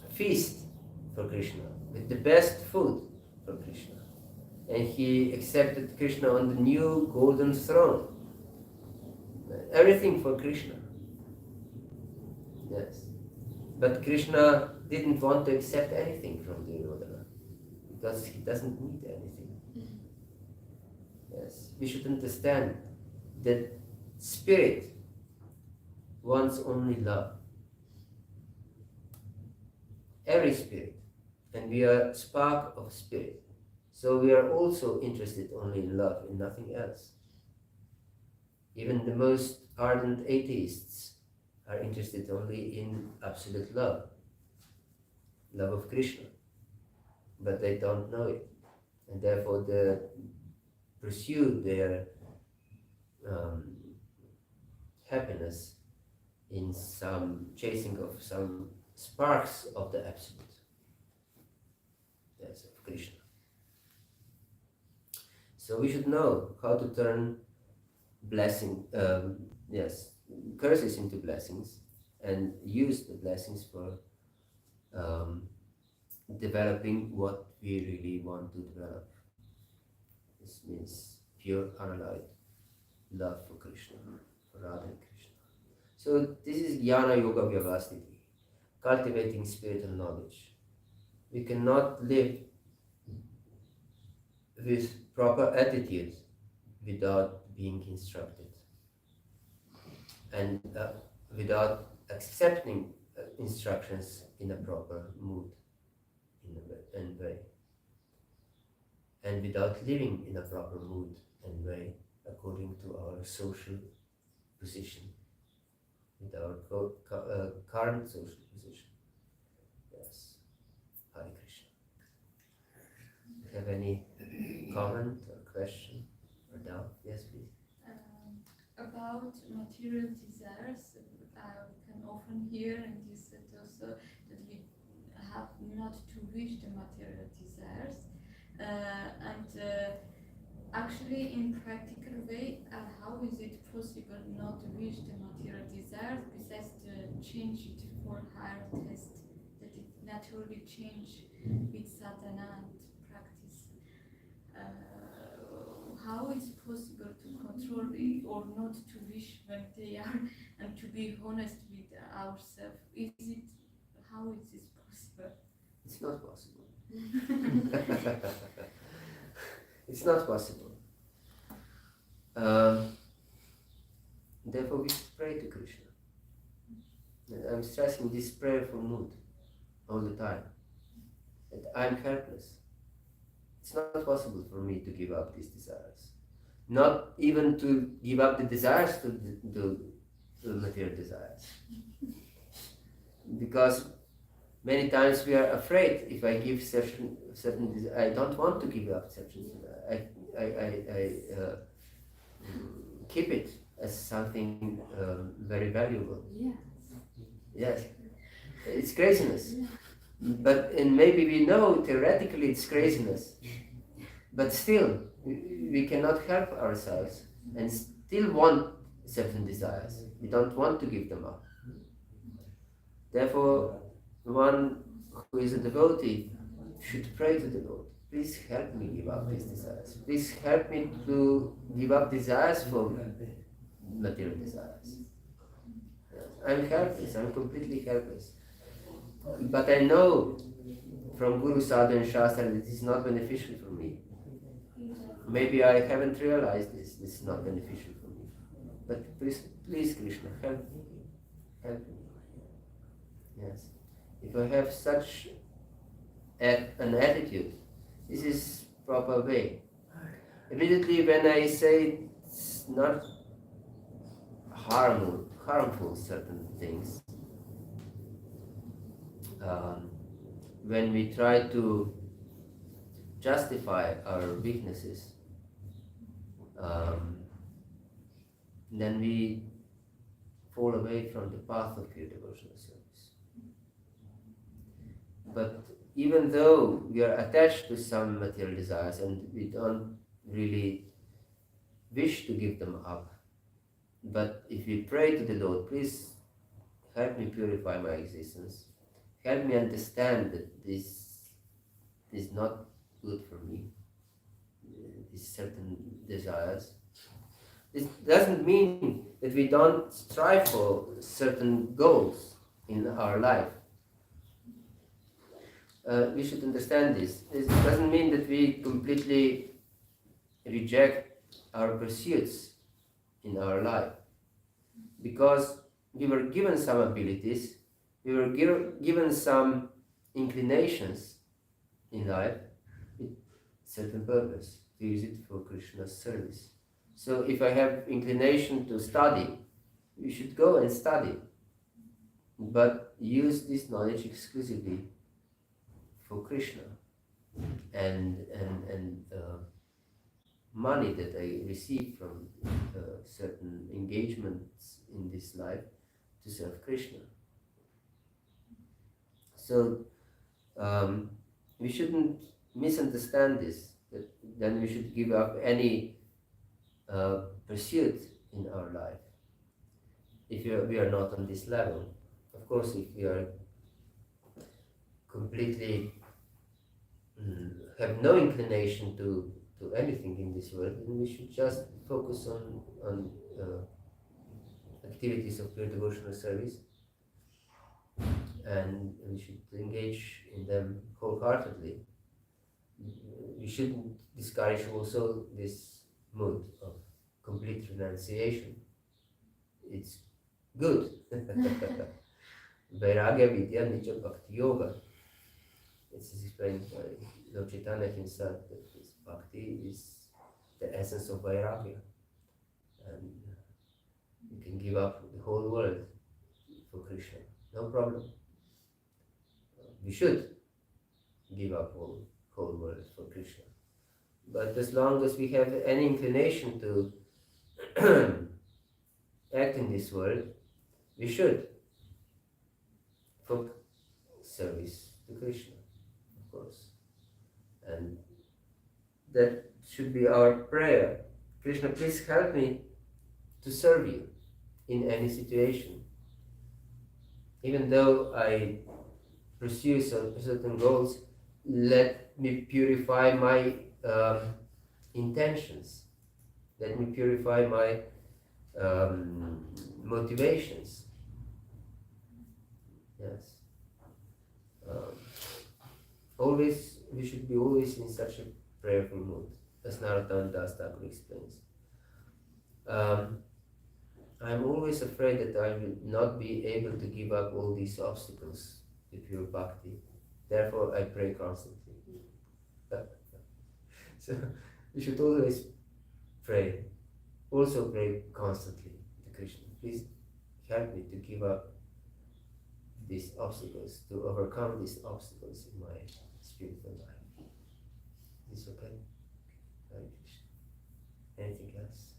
feast for Krishna, with the best food for Krishna. And he accepted Krishna on the new golden throne. Everything for Krishna. Yes. But Krishna didn't want to accept anything from Duryodhana, because he doesn't need anything. Yes. We should understand that spirit wants only love. Every spirit. And we are spark of spirit. So we are also interested only in love, in nothing else. Even the most ardent atheists are interested only in absolute love. Love of Krishna. But they don't know it. And therefore they pursue their happiness in some chasing of some sparks of the absolute. Yes, of Krishna. So we should know how to turn curses into blessings, and use the blessings for developing what we really want to develop. This means pure, unalloyed love for Krishna, for Radha and Krishna. So this is Jnana Yoga Vyavastiti, cultivating spiritual knowledge. We cannot live with proper attitude without being instructed, and without accepting instructions in a proper mood and way, and without living in a proper mood and way according to our social position, with our current social position. Yes. Hare Krishna. Do you have any comment or question or doubt? Yes, please. About material desires, we can often hear, and you said also that we have not to wish the material desires, actually in practical way, how is it possible not to wish the material desires besides to change it for higher taste, that it naturally change with sadhana and practice? How is it possible to control it or not to wish when they are, and to be honest with ourselves? How is this possible? It's not possible. It's not possible. Therefore we should pray to Krishna. I'm stressing this prayerful mood all the time. That I'm helpless. It's not possible for me to give up these desires. Not even to give up the desires to the material desires. Because many times we are afraid if I give certain desires, I don't want to give up certain desires. I keep it as something very valuable. Yes. Yes. It's craziness. And maybe we know theoretically it's craziness, but still we cannot help ourselves and still want certain desires. We don't want to give them up. Therefore, one who is a devotee should pray to the Lord. Please help me give up these desires. Please help me to give up desires for material desires. Yes. I'm helpless. I'm completely helpless. But I know from Guru, Sadhu and Shastra that this is not beneficial for me. Maybe I haven't realized this. This is not beneficial for me. But please Krishna, help me. Help me. Yes. If I have such an attitude, this is proper way. Immediately when I say it's not harmful certain things, when we try to justify our weaknesses, then we fall away from the path of pure devotional service. But even though we are attached to some material desires and we don't really wish to give them up, but if we pray to the Lord, please help me purify my existence, help me understand that this is not good for me, these certain desires. This doesn't mean that we don't strive for certain goals in our life. We should understand this. This doesn't mean that we completely reject our pursuits in our life, because we were given some abilities, we were given some inclinations in life with certain purpose, to use it for Krishna's service. So if I have inclination to study, you should go and study, but use this knowledge exclusively for Krishna. And money that I receive from certain engagements in this life to serve Krishna. So we shouldn't misunderstand this, that then we should give up any pursuit in our life if we are not on this level. Of course, if we are completely have no inclination to anything in this world, then we should just focus on activities of pure devotional service, and we should engage in them wholeheartedly. We shouldn't discourage also this mood of complete renunciation. It's good. Vairagya Vidya Nitya Bhakti Yoga. It's explained by Lord Chaitanya himself that this bhakti is the essence of vairagya, and you can give up the whole world for Krishna, no problem. We should give up whole world for Krishna, but as long as we have any inclination to act in this world, we should for service to Krishna, of course. And that should be our prayer. Krishna, please help me to serve you in any situation. Even though I pursue certain goals, let me purify my intentions. Let me purify my motivations. Yes. We should be always in such a prayerful mood, as Narottam Das Thakur explains. I'm always afraid that I will not be able to give up all these obstacles to pure bhakti. Therefore, I pray constantly. So, we should always pray. Also pray constantly to Krishna. Please help me to give up these obstacles, to overcome these obstacles in my spiritual life. Is this okay? Hare Krishna. Anything else?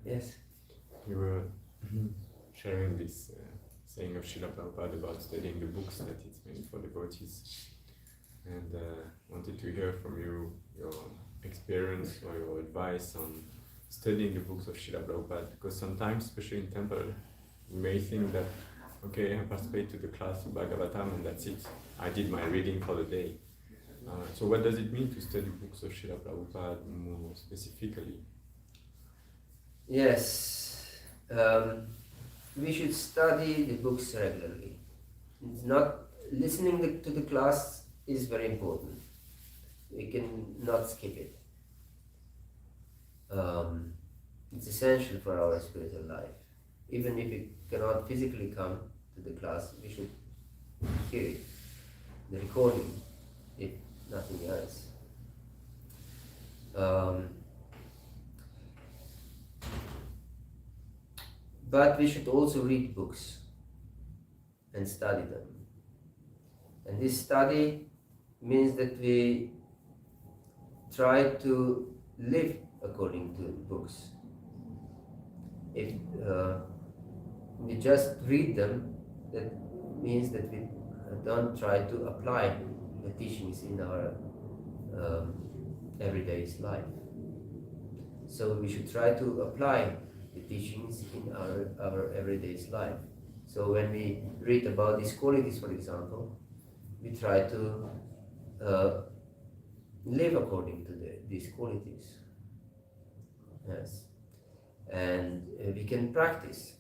Yes? You were sharing this saying of Srila Prabhupada about studying the books that it's meant for devotees, and wanted to hear from you your experience or your advice on studying the books of Srila Prabhupada, because sometimes, especially in temple, you may think that, okay, I participate to the class of Bhagavatam and that's it. I did my reading for the day. So what does it mean to study books of Srila Prabhupada more specifically? Yes, we should study the books regularly. It's not listening to the class is very important. We can not skip it. It's essential for our spiritual life. Even if we cannot physically come to the class, we should hear it, the recording, if nothing else. But we should also read books and study them. And this study means that we try to live according to books. If we just read them, that means that we don't try to apply the teachings in our everyday life. So we should try to apply the teachings in our everyday life. So when we read about these qualities, for example, we try to live according to these qualities. Yes. And we can practice.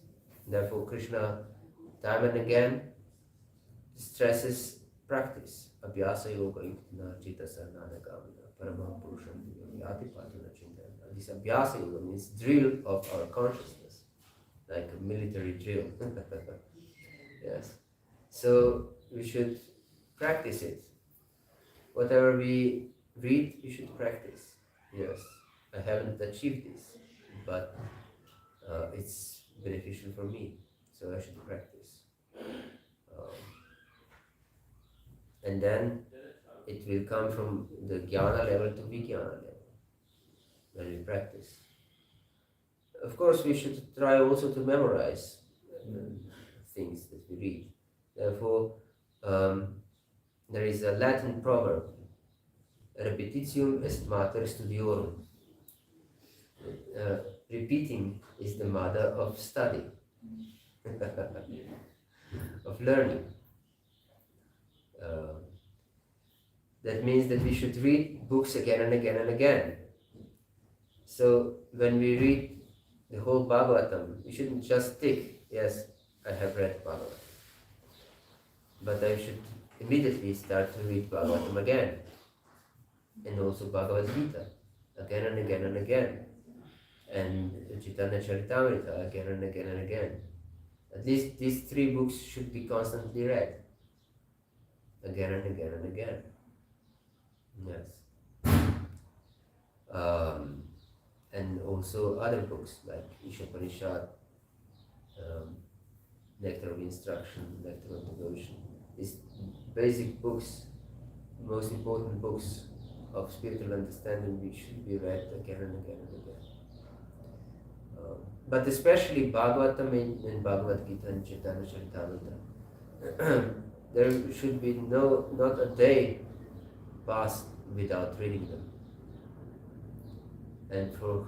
Therefore, Krishna time and again stresses practice. Abhyasa yoga yuktina citta sarnana kamina paramam purusham yati patana chintana. This abhyasa yoga means drill of our consciousness. like a military drill. Yes. So we should practice it. Whatever we read, we should practice. Yes, I haven't achieved this, but it's beneficial for me, so I should practice. And then it will come from the jnana level to vijnana level when we practice. Of course, we should try also to memorize things that we read. Therefore, there is a Latin proverb, repetitium est mater studiorum. Repeating is the mother of study, of learning. That means that we should read books again and again and again. So when we read the whole Bhagavatam, we shouldn't just tick, yes, I have read Bhagavatam. But I should immediately start to read Bhagavatam again. And also Bhagavad Gita, again and again and again. And Chaitanya Charitamrita, again and again and again. At least these three books should be constantly read. Again and again and again. Yes. And also other books like Ishopanishad, Nectar of Instruction, Nectar of Devotion. These basic books, most important books of spiritual understanding, which should be read again and again and again. But especially Bhagavatam and Bhagavad Gita and Chaitanya Charitamrita. There should be not a day passed without reading them. And for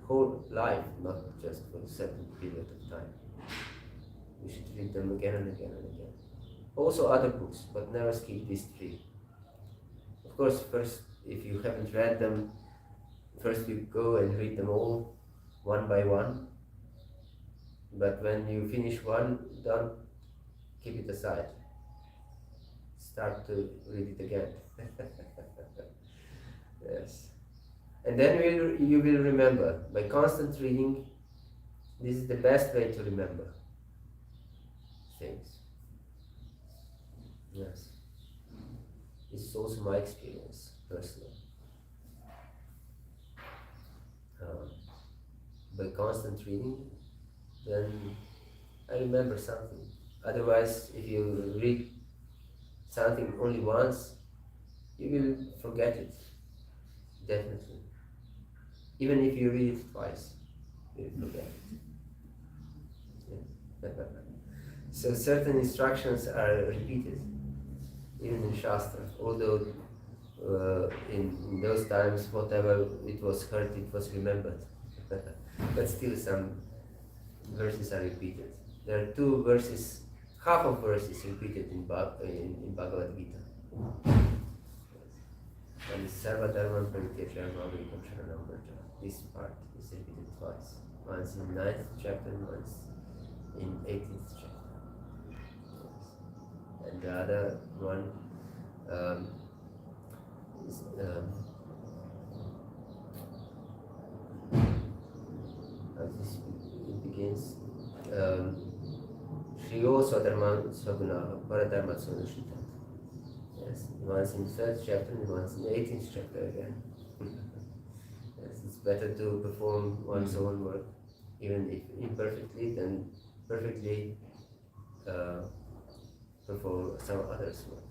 whole life, not just for a certain period of time. We should read them again and again and again. Also other books, but never skip these three. Of course, first, if you haven't read them, first you go and read them all, one by one. But when you finish one, don't keep it aside. Start to read it again. Yes. And then you will remember. By constant reading, this is the best way to remember things. Yes. This is also my experience, personally. By constant reading, then I remember something. Otherwise, if you read something only once, you will forget it, definitely. Even if you read it twice, you will forget it. Yeah. So certain instructions are repeated, even in Shastra, although in those times, whatever it was heard, it was remembered. But still some verses are repeated. There are two verses, half of verses repeated in Bhagavad Gita. And Sarva Dharman Parityaja Mavrikam Sharanam Vraja. This part is repeated twice. Once in 9th chapter and once in 18th chapter. And the other one is it begins Shriyo Swadharman Swaguna Paradharma Swanashita. Yes, once in 3rd chapter and once in 18th chapter again. Yes, it's better to perform one's own work, even if imperfectly, than perfectly perform some others' work.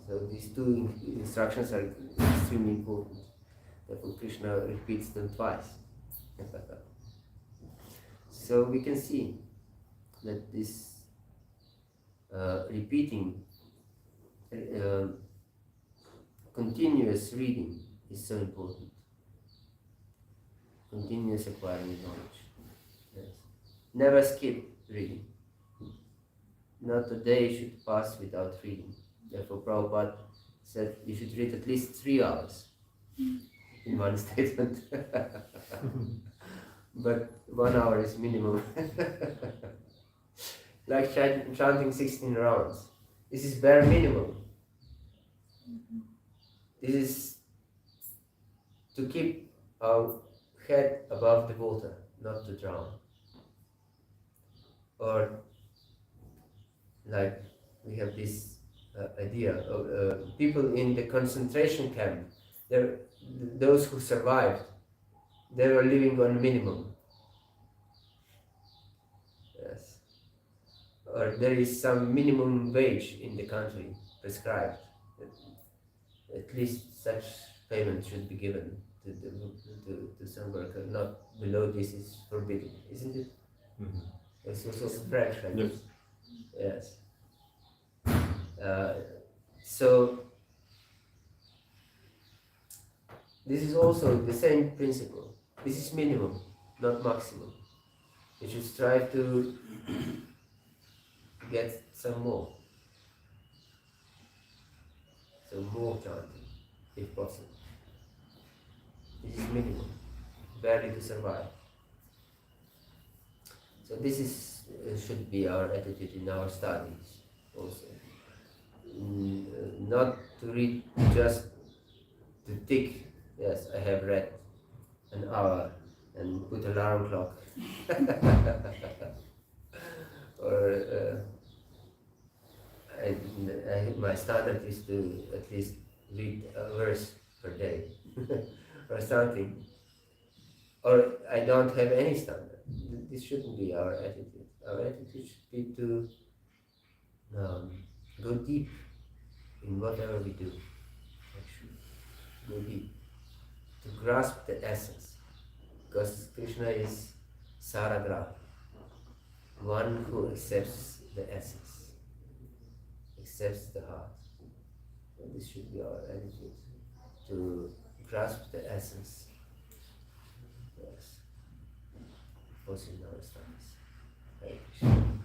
So these two instructions are extremely important. Therefore Krishna repeats them twice. So we can see that this repeating, continuous reading is so important. Continuous acquiring knowledge. Yes. Never skip reading. Not a day should pass without reading. Therefore Prabhupada said you should read at least 3 hours in one statement. But 1 hour is minimum. Like chanting 16 rounds. This is bare minimum. This is to keep our head above the water, not to drown. Or like we have this idea of people in the concentration camp. Those who survived, they were living on minimum. Yes. Or there is some minimum wage in the country prescribed. At least such payment should be given to some worker. Not below this is forbidden, isn't it? Mhm. It's also French language. Yes. So this is also the same principle. This is minimum, not maximum. You should strive to get some more chanting, if possible. This is minimum, barely to survive. So this is should be our attitude in our studies also. Not to read just to tick. Yes, I have read an hour and put alarm clock. Or my standard is to at least read a verse per day or something. Or I don't have any standard. This shouldn't be our attitude. Our attitude should be to go deep in whatever we do. Actually, go deep to grasp the essence, because Krishna is Saragra, one who accepts the essence, accepts the heart. And this should be our attitude, to grasp the essence. Yes. Also in our studies. Hare Krishna.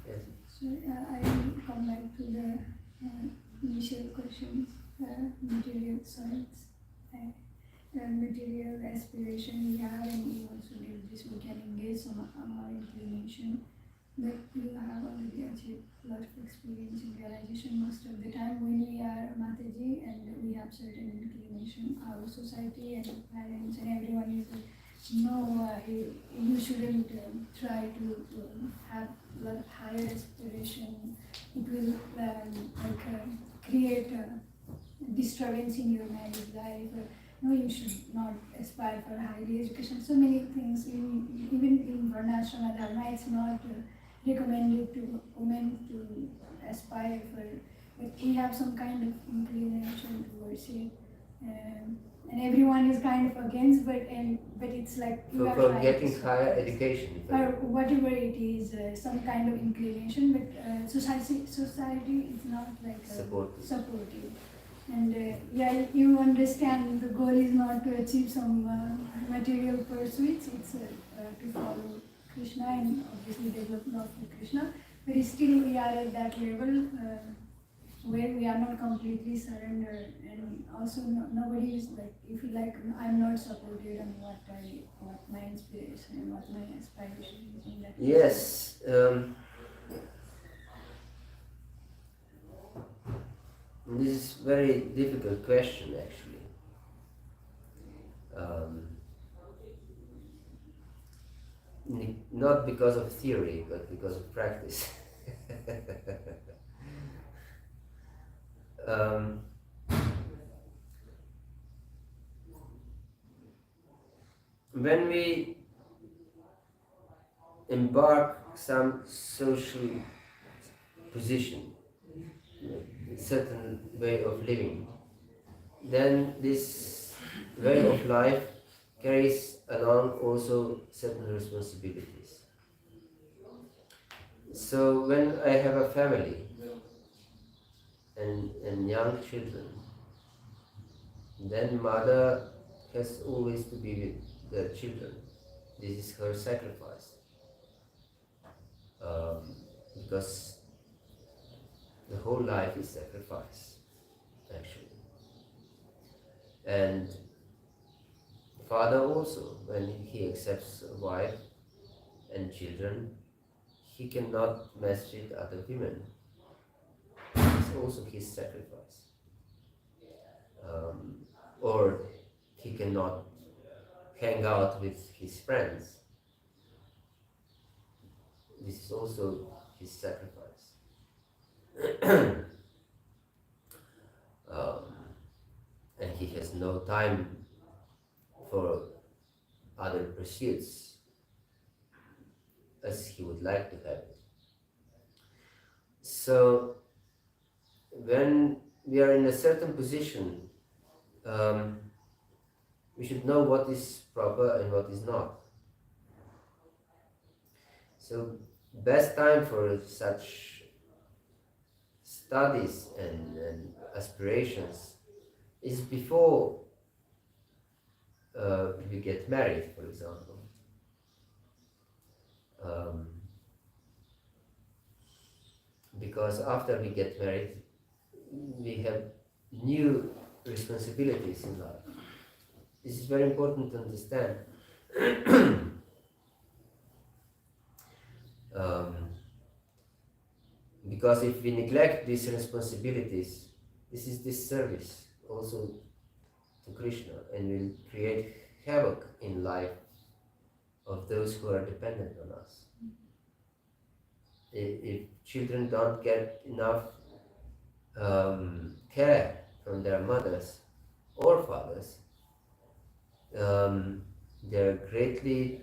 Yes. So I will come back to the initial questions, material sides, material aspiration we have, and we also did this, we can engage some our inclination. But you have already achieved a lot of experience in realization most of the time when we are Mataji and we have certain inclination. Our society and parents and everyone is you shouldn't try to have a lot of higher aspiration. It will create a disturbance in your married life. No, you should not aspire for higher education. So many things, even in Varnashrama Dharma, it's not recommended to women to aspire for, but we have some kind of inclination towards it. And everyone is kind of against, but it's like you are for getting higher education, or whatever it is, some kind of inclination. But society is not like supportive. And you understand the goal is not to achieve some material pursuits. It's to follow Krishna and obviously develop love for Krishna. But still we are at that level where we are not completely surrendered, and also nobody is like, if you like, I'm not supported on what my inspiration and what my aspiration is in that. Yes. This is a very difficult question, actually. Not because of theory, but because of practice. When we embark some social position, a certain way of living, then this way of life carries along also certain responsibilities. So when I have a family and young children, then mother has always to be with the children. This is her sacrifice. Because the whole life is sacrifice, actually. And father also, when he accepts a wife and children, he cannot mess with other women. It's also his sacrifice. Or he cannot hang out with his friends. this is also his sacrifice. And he has no time for other pursuits as he would like to have it. So when we are in a certain position, we should know what is proper and what is not. So best time for such studies and aspirations is before we get married, for example. Because after we get married, we have new responsibilities in life. This is very important to understand. Because if we neglect these responsibilities, this is disservice also to Krishna, and will create havoc in life of those who are dependent on us. If children don't get enough care from their mothers or fathers, they're greatly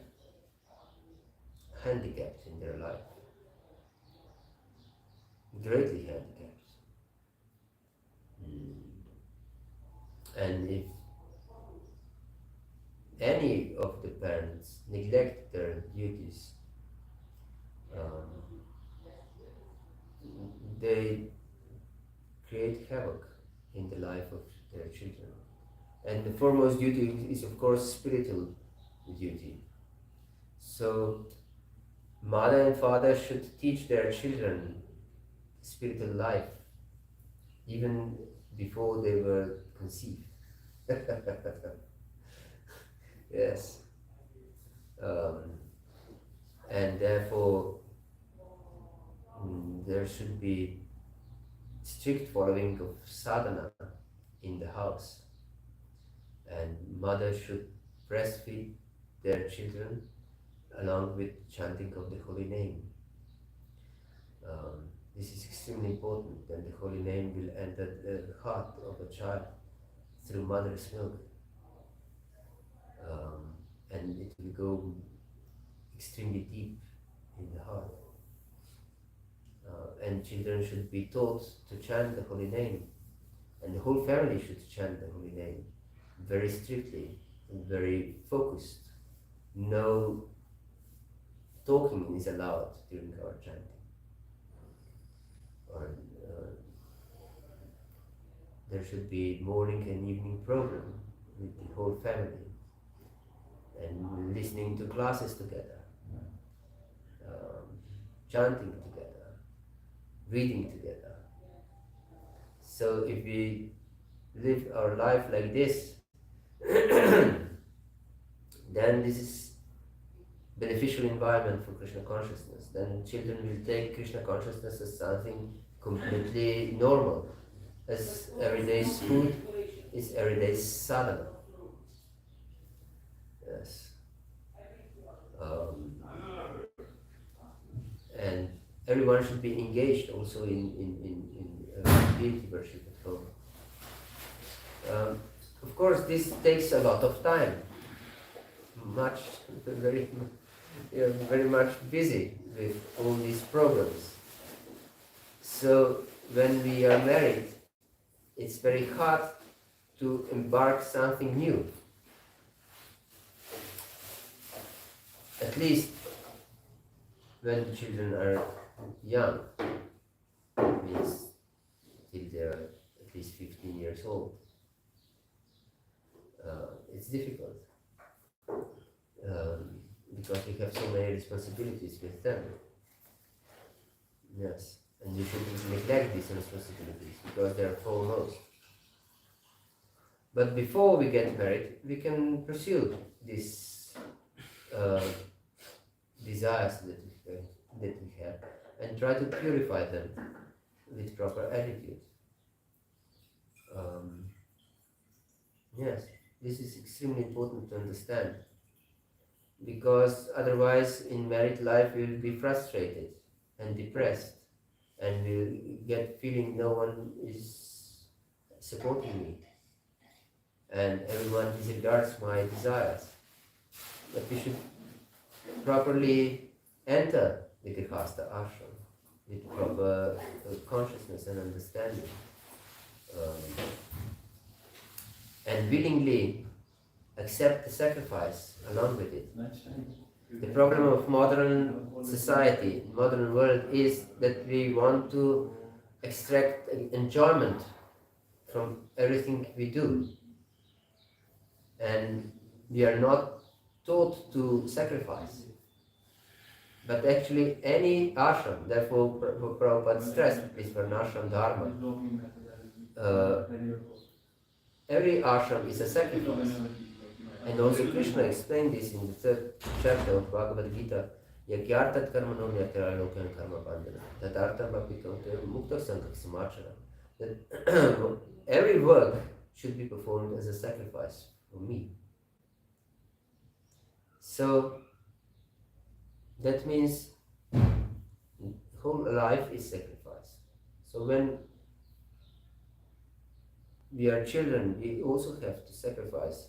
handicapped in their life. Greatly handicapped. And if any of the parents neglect their duties, they create havoc in the life of their children. And the foremost duty is, of course, spiritual duty. So, mother and father should teach their children spiritual life even before they were conceived. Yes. And therefore there should be strict following of sadhana in the house, and mother should breastfeed their children along with chanting of the holy name. This is extremely important, and the holy name will enter the heart of a child through mother's milk, and it will go extremely deep in the heart. And children should be taught to chant the holy name, and the whole family should chant the holy name very strictly and very focused. No talking is allowed during our chanting. Or there should be morning and evening program with the whole family, and listening to classes together, chanting together, reading together. So if we live our life like this, then this is beneficial environment for Krishna consciousness. Then children will take Krishna consciousness as something completely normal, as everyday's food is everyday's sadhana. Yes. And everyone should be engaged also in deity worship at home. Of course, this takes a lot of time. Very much busy with all these programs. So when we are married, it's very hard to embark something new. At least when the children are young, means till they are at least 15 years old. It's difficult because you have so many responsibilities with them. Yes, and you shouldn't neglect these responsibilities because they are foremost. But before we get married, we can pursue these desires that we have and try to purify them with proper attitude. Yes, this is extremely important to understand. because otherwise in married life we will be frustrated and depressed, and we'll get feeling no one is supporting me and everyone disregards my desires. But we should properly enter the Grihastha ashram with proper consciousness and understanding, and willingly accept the sacrifice along with it. The problem of modern society, modern world, is that we want to extract enjoyment from everything we do, and we are not taught to sacrifice. But actually any ashram, therefore Prabhupada stressed this varnashram dharma, every ashram is a sacrifice. And also Krishna explained this in the 3rd chapter of Bhagavad Gita, Yagyartat karmano nyatara lokan karma bandhana, tatartam apitote mukta sankhak samachara. That every work should be performed as a sacrifice for me. So that means whole life is sacrifice. So when we are children, we also have to sacrifice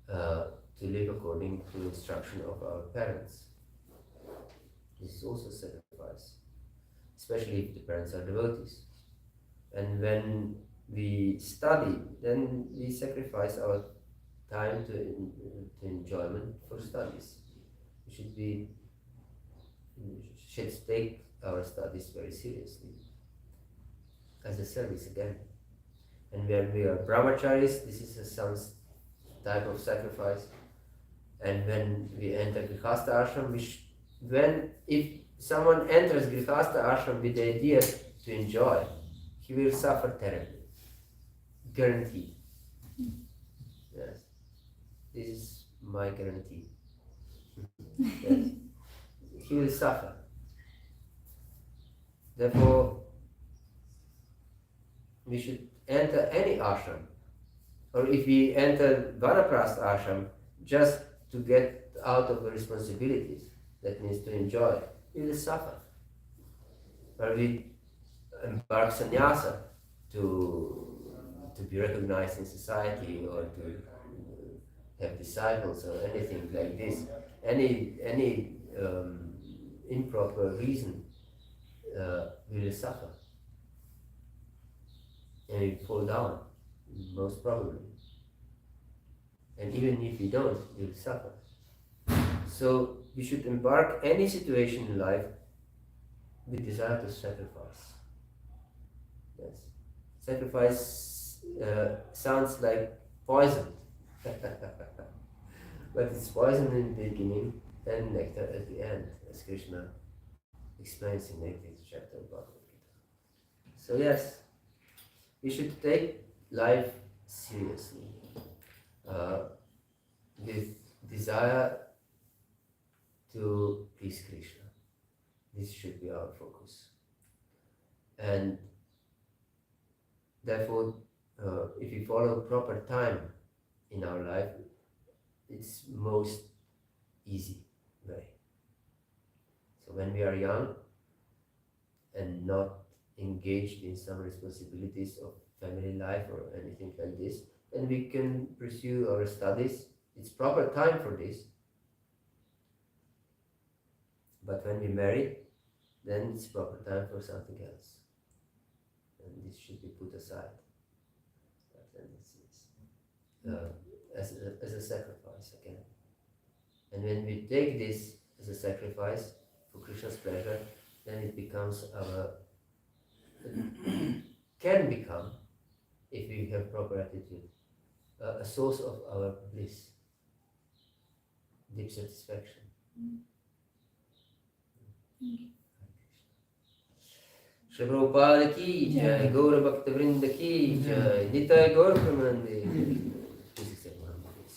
to live according to the instruction of our parents. This is also sacrifice, especially if the parents are devotees. And when we study, then we sacrifice our time to enjoyment for studies. We should take our studies very seriously as a service again. And when we are brahmacharis, this is some type of sacrifice. And when we enter Grihastha ashram, if someone enters Grihastha ashram with the idea to enjoy, he will suffer terribly. Guaranteed. Yes. This is my guarantee. Yes. He will suffer. Therefore, we should enter any ashram, or if we enter Vanaprastha ashram just to get out of the responsibilities, that means to enjoy, we will suffer. Or we embark sannyasa to be recognized in society, or to have disciples, or anything like this, any improper reason, we will suffer. And we fall down, most probably. And even if we don't, we will suffer. So we should embark any situation in life with desire to sacrifice. Yes. Sacrifice sounds like poison. But it's poison in the beginning and nectar at the end, as Krishna explains in the 18th chapter of Bhagavad Gita. So yes, we should take life seriously, with desire to please Krishna. This should be our focus. And therefore, if we follow proper time in our life, it's most easy way. So when we are young and not engaged in some responsibilities of family life or anything like this, then we can pursue our studies. It's proper time for this. But when we marry, then it's proper time for something else. And this should be put aside. And as a sacrifice again. And when we take this as a sacrifice for Krishna's pleasure, then it becomes can become, if we have proper attitude, a source of our bliss, deep satisfaction. Shri Prabhupada ki jai, Gaura Bhakta Vrinda ki jai, Nitai Gaur Pramanandi. Please accept Mahamad.